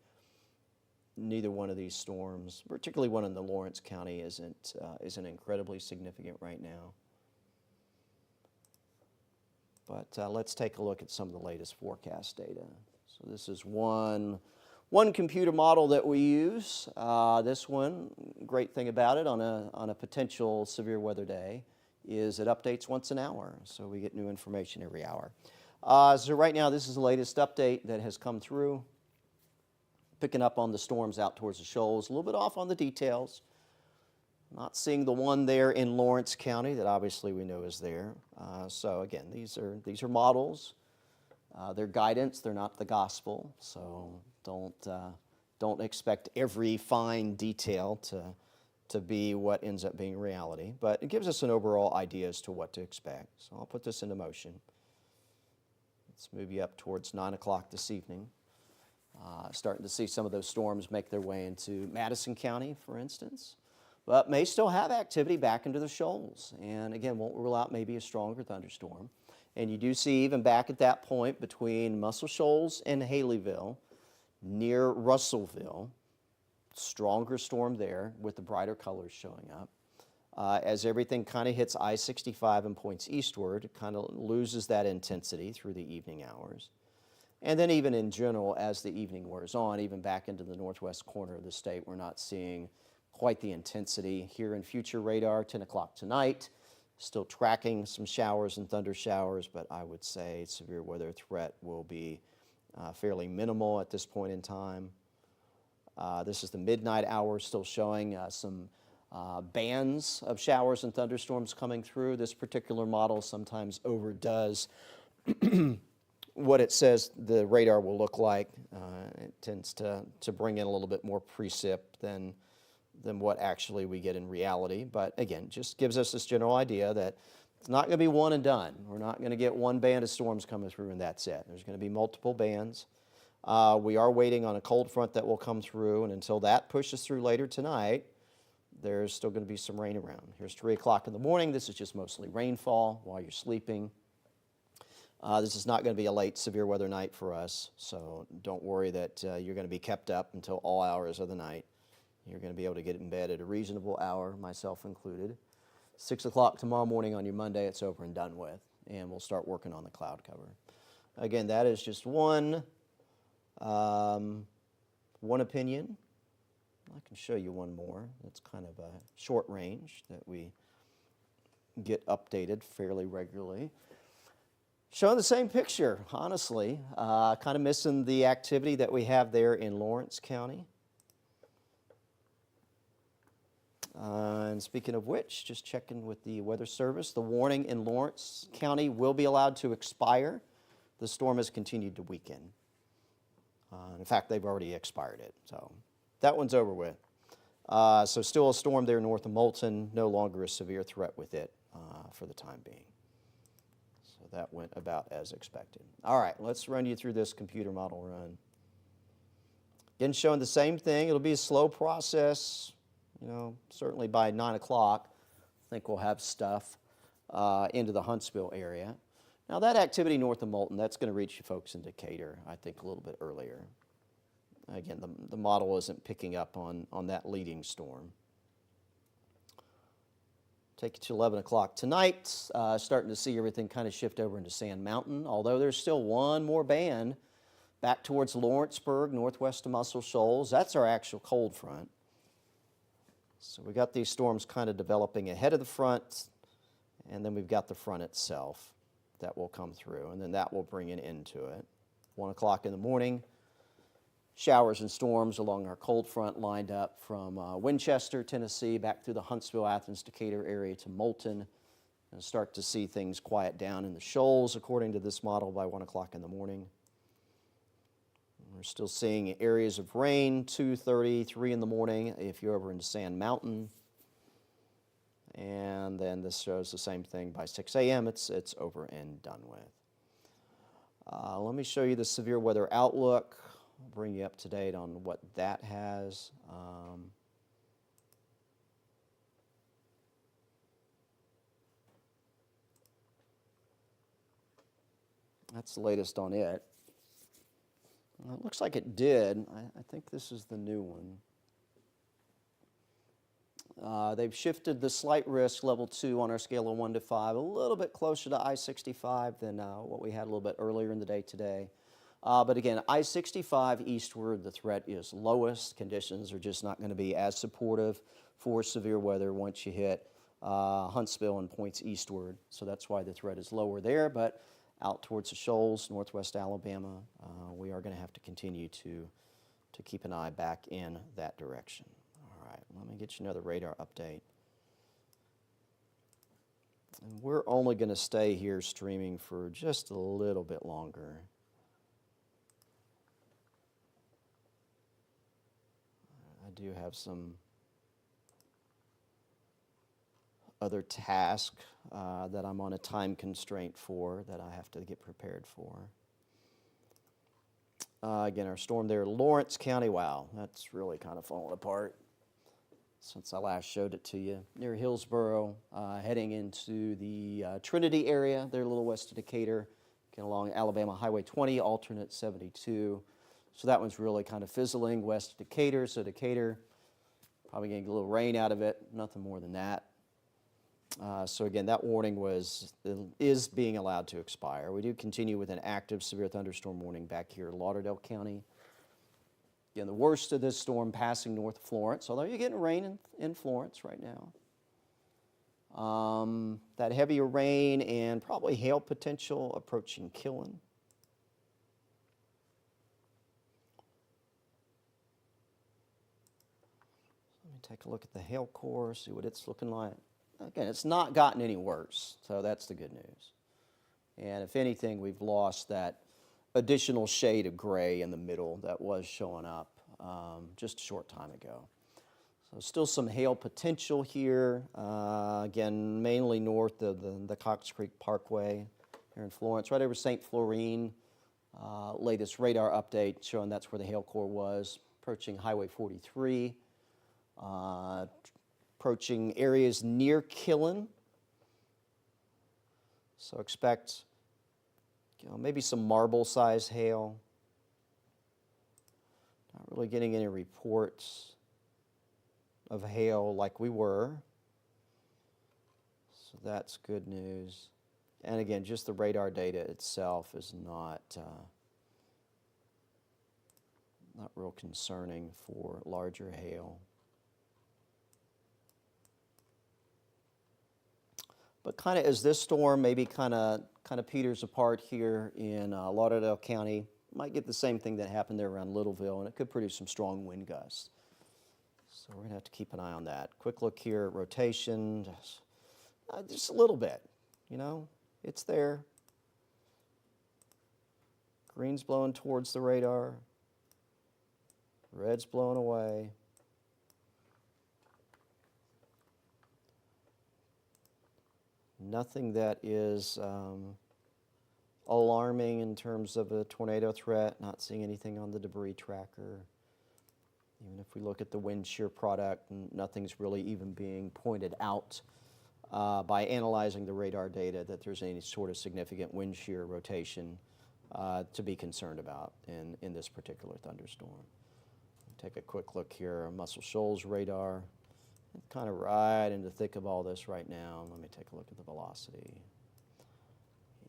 neither one of these storms, particularly one in the Lawrence County, isn't incredibly significant right now. But let's take a look at some of the latest forecast data. So this is one computer model that we use. This one, great thing about it on a potential severe weather day is it updates once an hour, so we get new information every hour. So right now, this is the latest update that has come through, picking up on the storms out towards the shoals, a little bit off on the details. Not seeing the one there in Lawrence County that obviously we know is there. So again, these are models. They're guidance, they're not the gospel, so don't expect every fine detail to be what ends up being reality, but it gives us an overall idea as to what to expect. So I'll put this into motion. Let's move you up towards 9 o'clock this evening. Starting to see some of those storms make their way into Madison County, for instance, but may still have activity back into the shoals. And again, won't rule out maybe a stronger thunderstorm. And you do see even back at that point between Muscle Shoals and Haleyville, near Russellville, stronger storm there with the brighter colors showing up. As everything kind of hits I-65 and points eastward, it kind of loses that intensity through the evening hours. And then even in general, as the evening wears on, even back into the northwest corner of the state, we're not seeing quite the intensity. Here in future radar, 10 o'clock tonight, still tracking some showers and thunder showers, but I would say severe weather threat will be fairly minimal at this point in time. This is the midnight hour, still showing some bands of showers and thunderstorms coming through. This particular model sometimes overdoes what it says the radar will look like. It tends to bring in a little bit more precip than what actually we get in reality. But again, just gives us this general idea that it's not going to be one and done. We're not going to get one band of storms coming through and that's it. There's going to be multiple bands. We are waiting on a cold front that will come through, and until that pushes through later tonight, there's still going to be some rain around. Here's 3 o'clock in the morning. This is just mostly rainfall while you're sleeping. This is not going to be a late severe weather night for us, so don't worry that you're going to be kept up until all hours of the night. You're going to be able to get in bed at a reasonable hour, myself included. 6 o'clock tomorrow morning on your Monday, it's over and done with, and we'll start working on the cloud cover. Again, that is just one opinion. I can show you one more. It's kind of a short range that we get updated fairly regularly. Showing the same picture, honestly. Kind of missing the activity that we have there in Lawrence County. And speaking of which, just checking with the Weather Service, the warning in Lawrence County will be allowed to expire. The storm has continued to weaken. In fact, they've already expired it, so that one's over with. So still a storm there north of Moulton, no longer a severe threat with it for the time being. So that went about as expected. All right, let's run you through this computer model run. Again, showing the same thing. It'll be a slow process. You know, certainly by 9 o'clock, I think we'll have stuff into the Huntsville area. Now that activity north of Moulton, that's going to reach you folks in Decatur, I think, a little bit earlier. Again, the model isn't picking up on that leading storm. Take it to 11 o'clock tonight. Starting to see everything kind of shift over into Sand Mountain, although there's still one more band back towards Lawrenceburg, northwest of Muscle Shoals. That's our actual cold front. So we got these storms kind of developing ahead of the front, and then we've got the front itself that will come through, and then that will bring it into it. 1 o'clock in the morning, showers and storms along our cold front lined up from Winchester, Tennessee, back through the Huntsville, Athens, Decatur area to Moulton, and start to see things quiet down in the shoals according to this model by 1 o'clock in the morning. We're still seeing areas of rain, 2:30, 3 in the morning if you're over in Sand Mountain. And then this shows the same thing by 6 a.m. It's over and done with. Let me show you the severe weather outlook. I'll bring you up to date on what that has. That's the latest on it. Well, it looks like it did. I think this is the new one. They've shifted the slight risk level 2 on our scale of 1 to 5 a little bit closer to I-65 than what we had a little bit earlier in the day today. But again, I-65 eastward, the threat is lowest. Conditions are just not going to be as supportive for severe weather once you hit Huntsville and points eastward. So that's why the threat is lower there. But out towards the shoals, northwest Alabama, we are going to have to continue to keep an eye back in that direction. All right, let me get you another radar update. And we're only going to stay here streaming for just a little bit longer. I do have some other task that I'm on a time constraint for that I have to get prepared for. Again, our storm there, Lawrence County. Wow, that's really kind of fallen apart since I last showed it to you. Near Hillsboro, heading into the Trinity area. They're a little west of Decatur, getting along Alabama Highway 20, alternate 72. So that one's really kind of fizzling west of Decatur. So Decatur, probably getting a little rain out of it, nothing more than that. So again, that warning is being allowed to expire. We do continue with an active severe thunderstorm warning back here in Lauderdale County. Again, the worst of this storm passing north of Florence, although you're getting rain in Florence right now. That heavier rain and probably hail potential approaching Killen. Let me take a look at the hail core, see what it's looking like. Again, it's not gotten any worse, so that's the good news. And if anything, we've lost that additional shade of gray in the middle that was showing up just a short time ago. So still some hail potential here. Again, mainly north of the Cox Creek Parkway here in Florence, right over St. Florine. Latest radar update showing that's where the hail core was, approaching Highway 43. Approaching areas near Killen. So expect maybe some marble-sized hail. Not really getting any reports of hail like we were. So that's good news. And again, just the radar data itself is not real concerning for larger hail. But kind of as this storm maybe kind of peters apart here in Lauderdale County, might get the same thing that happened there around Littleville, and it could produce some strong wind gusts. So we're going to have to keep an eye on that. Quick look here at rotation, just a little bit, you know, it's there. Green's blowing towards the radar, red's blowing away. Nothing that is alarming in terms of a tornado threat, not seeing anything on the debris tracker. Even if we look at the wind shear product, nothing's really even being pointed out by analyzing the radar data that there's any sort of significant wind shear rotation to be concerned about in this particular thunderstorm. Take a quick look here on Muscle Shoals radar. Kind of right in the thick of all this right now. Let me take a look at the velocity.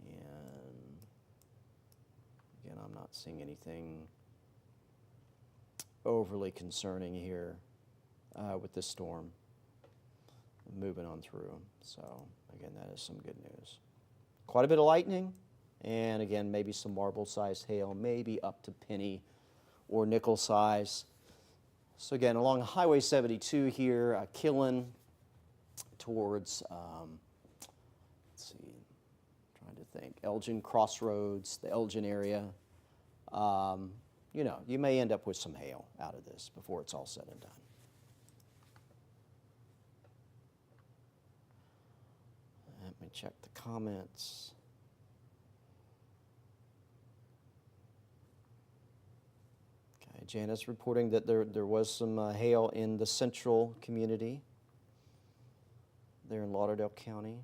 And again, I'm not seeing anything overly concerning here with this storm moving on through. So again, that is some good news. Quite a bit of lightning, and again, maybe some marble-sized hail, maybe up to penny or nickel size. So again, along Highway 72 here, Killen towards, let's see, trying to think, Elgin Crossroads, the Elgin area. You know, you may end up with some hail out of this before it's all said and done. Let me check the comments. Okay, Janice reporting that there was some hail in the central community there in Lauderdale County.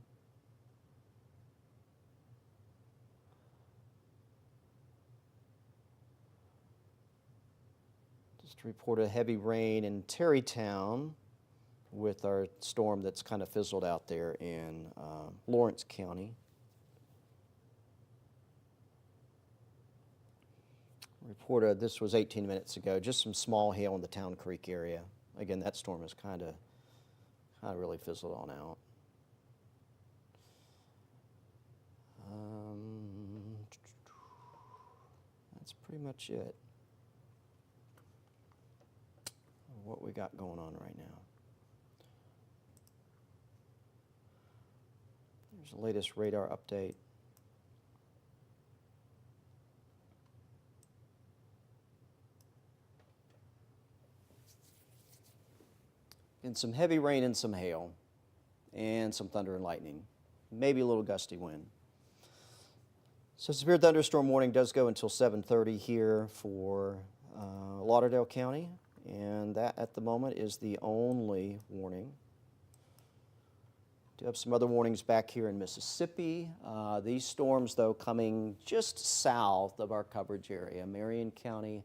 Just reported heavy rain in Terrytown with our storm that's kind of fizzled out there in Lawrence County. Reported, this was 18 minutes ago, just some small hail in the Town Creek area. Again, that storm has kind of really fizzled on out. That's pretty much it. What we got going on right now. Here's the latest radar update. And some heavy rain and some hail, and some thunder and lightning, maybe a little gusty wind. So severe thunderstorm warning does go until 7:30 here for Lauderdale County, and that at the moment is the only warning. Do have some other warnings back here in Mississippi. These storms, though, coming just south of our coverage area, Marion County,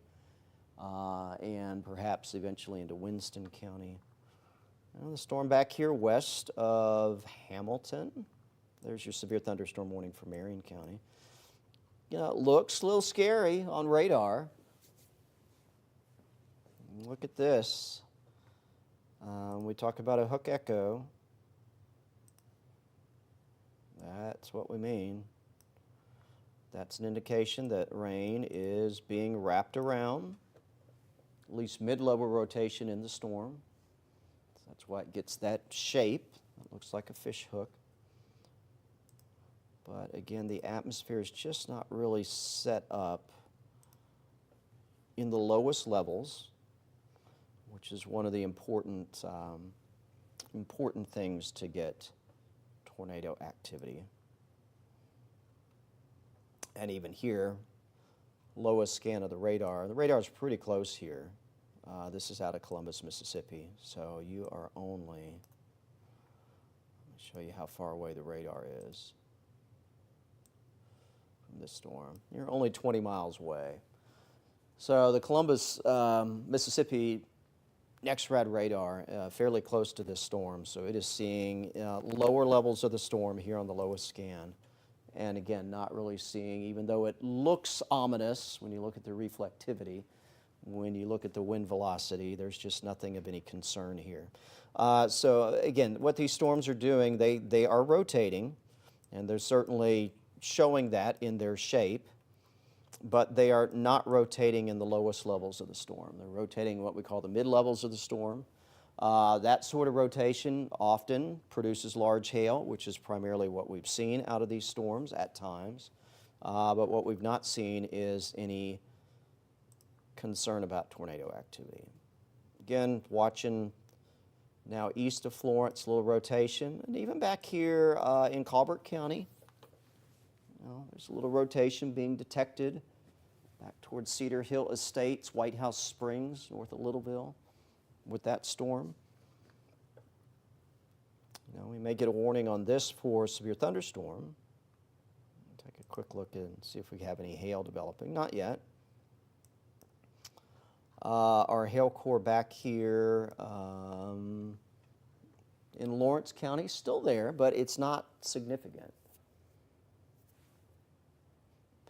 and perhaps eventually into Winston County. The storm back here west of Hamilton. There's your severe thunderstorm warning for Marion County. You know, it looks a little scary on radar. Look at this. We talk about a hook echo. That's what we mean. That's an indication that rain is being wrapped around, at least mid-level rotation in the storm. That's why it gets that shape. It looks like a fish hook. But again, the atmosphere is just not really set up in the lowest levels, which is one of the important things to get tornado activity. And even here, lowest scan of the radar. The radar is pretty close here. This is out of Columbus, Mississippi, so you are only, let me show you how far away the radar is from this storm. You're only 20 miles away. So the Columbus, Mississippi NexRad radar, fairly close to this storm, so it is seeing lower levels of the storm here on the lowest scan. And again, not really seeing, even though it looks ominous when you look at the reflectivity, when you look at the wind velocity, there's just nothing of any concern here. So again, what these storms are doing, they are rotating, and they're certainly showing that in their shape, but they are not rotating in the lowest levels of the storm. They're rotating what we call the mid-levels of the storm. That sort of rotation often produces large hail, which is primarily what we've seen out of these storms at times. But what we've not seen is any concern about tornado activity. Again, watching now east of Florence, a little rotation, and even back here in Colbert County, there's a little rotation being detected back towards Cedar Hill Estates, White House Springs, north of Littleville, with that storm. We may get a warning on this for severe thunderstorm. Take a quick look and see if we have any hail developing. Not yet. Our hail core back here, in Lawrence County, still there, but it's not significant.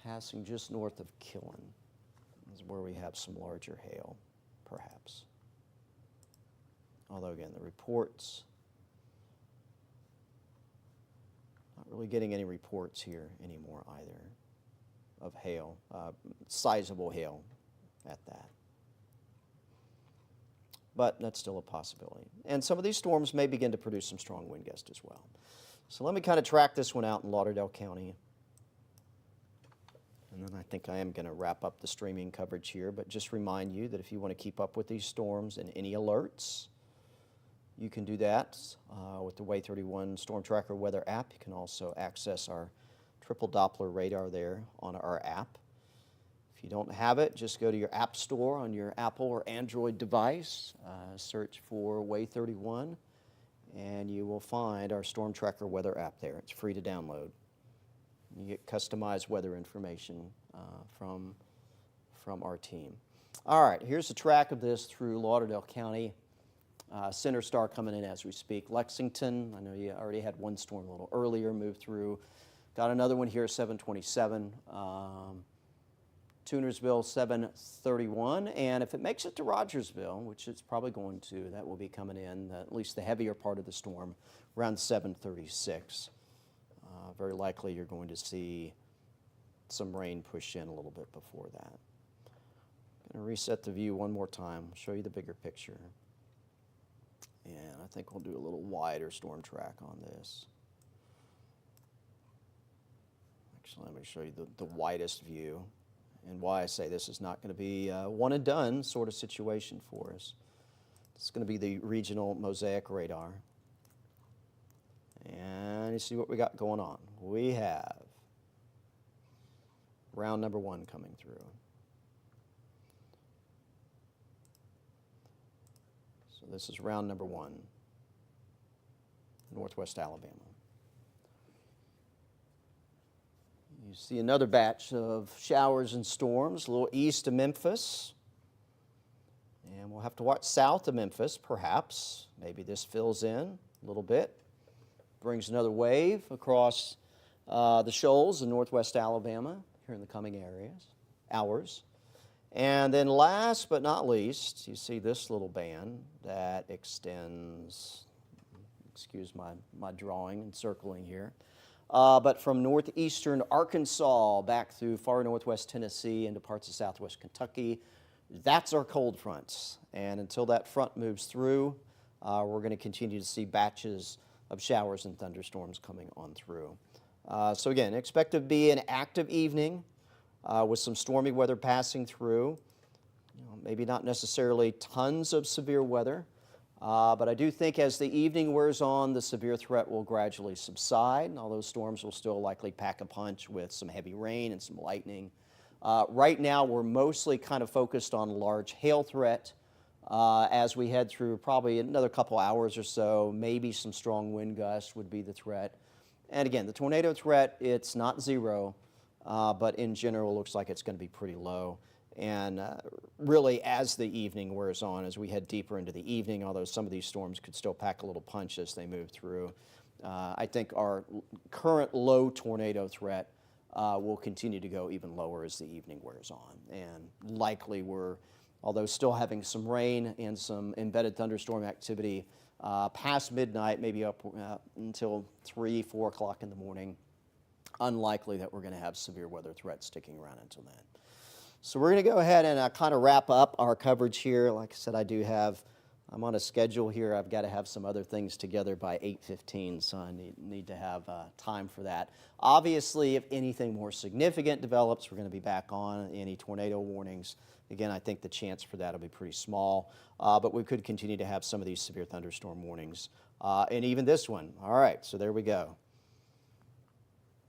Passing just north of Killen is where we have some larger hail, perhaps. Although, again, the reports, not really getting any reports here anymore either of hail, sizable hail at that. But that's still a possibility. And some of these storms may begin to produce some strong wind gusts as well. So let me kind of track this one out in Lauderdale County. And then I think I am going to wrap up the streaming coverage here, but just remind you that if you want to keep up with these storms and any alerts, you can do that with the Waay 31 Storm Tracker weather app. You can also access our triple Doppler radar there on our app. If you don't have it, just go to your app store on your Apple or Android device, search for Waay 31, and you will find our Storm Tracker weather app there. It's free to download. You get customized weather information from our team. All right, here's a track of this through Lauderdale County. Center Star coming in as we speak. Lexington, I know you already had one storm a little earlier move through. Got another one here, 727. Tunersville, 731. And if it makes it to Rogersville, which it's probably going to, that will be coming in, at least the heavier part of the storm, around 736. Very likely you're going to see some rain push in a little bit before that. I'm going to reset the view one more time, show you the bigger picture. And I think we'll do a little wider storm track on this. Actually, let me show you the widest view and why I say this is not going to be a one and done sort of situation for us. It's going to be the regional mosaic radar. And you see what we got going on. We have round number 1 coming through. So this is round number 1, northwest Alabama. You see another batch of showers and storms a little east of Memphis. And we'll have to watch south of Memphis, perhaps. Maybe this fills in a little bit. Brings another wave across the shoals in northwest Alabama here in the coming hours. And then last but not least, you see this little band that extends, excuse my drawing and circling here, but from northeastern Arkansas back through far northwest Tennessee into parts of southwest Kentucky. That's our cold fronts. And until that front moves through, we're going to continue to see batches of showers and thunderstorms coming on through. So again, expect to be an active evening with some stormy weather passing through. Maybe not necessarily tons of severe weather, but I do think as the evening wears on, the severe threat will gradually subside, although storms will still likely pack a punch with some heavy rain and some lightning. Right now, we're mostly kind of focused on large hail threat. As we head through probably another couple hours or so, maybe some strong wind gusts would be the threat. And again, the tornado threat, it's not zero, but in general looks like it's going to be pretty low. And really as the evening wears on, as we head deeper into the evening, although some of these storms could still pack a little punch as they move through, I think our current low tornado threat will continue to go even lower as the evening wears on. And likely we're, although still having some rain and some embedded thunderstorm activity past midnight, maybe up until 3, 4 o'clock in the morning, unlikely that we're going to have severe weather threats sticking around until then. So we're going to go ahead and kind of wrap up our coverage here. Like I said, I'm on a schedule here. I've got to have some other things together by 8:15, so I need to have time for that. Obviously, if anything more significant develops, we're going to be back on any tornado warnings. Again, I think the chance for that will be pretty small, but we could continue to have some of these severe thunderstorm warnings, and even this one. All right, so there we go.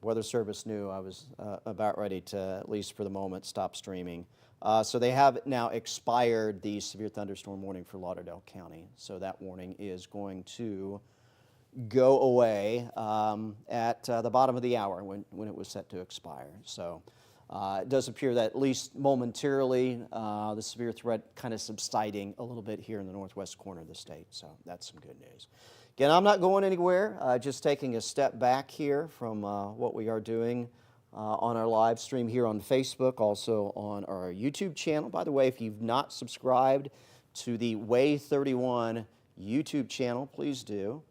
Weather Service knew I was about ready to, at least for the moment, stop streaming. So they have now expired the severe thunderstorm warning for Lauderdale County. So that warning is going to go away at the bottom of the hour when it was set to expire. So it does appear that at least momentarily the severe threat kind of subsiding a little bit here in the northwest corner of the state. So that's some good news. Again, I'm not going anywhere, just taking a step back here from what we are doing on our live stream here on Facebook, also on our YouTube channel. By the way, if you've not subscribed to the Waay 31 YouTube channel, please do.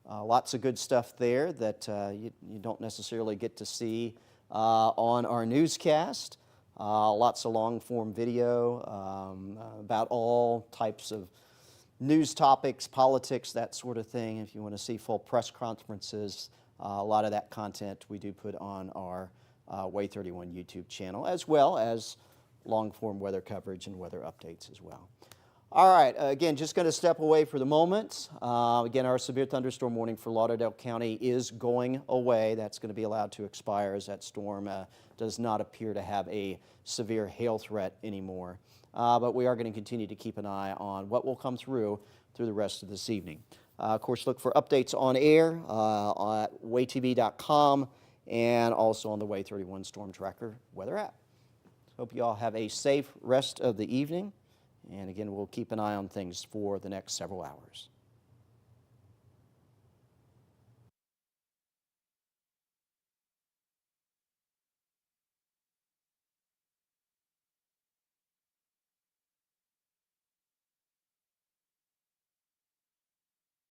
Lots of good stuff there that you don't necessarily get to see on our newscast. Lots of long-form video about all types of news topics, politics, that sort of thing. If you want to see full press conferences, a lot of that content we do put on our Waay 31 YouTube channel, as well as long-form weather coverage and weather updates as well. All right, again, just going to step away for the moment. Again, our severe thunderstorm warning for Lauderdale County is going away. That's going to be allowed to expire as that storm does not appear to have a severe hail threat anymore. But we are going to continue to keep an eye on what will come through the rest of this evening. Of course, look for updates on air at waytv.com and also on the Waay 31 Storm Tracker weather app. Hope you all have a safe rest of the evening. And again, we'll keep an eye on things for the next several hours.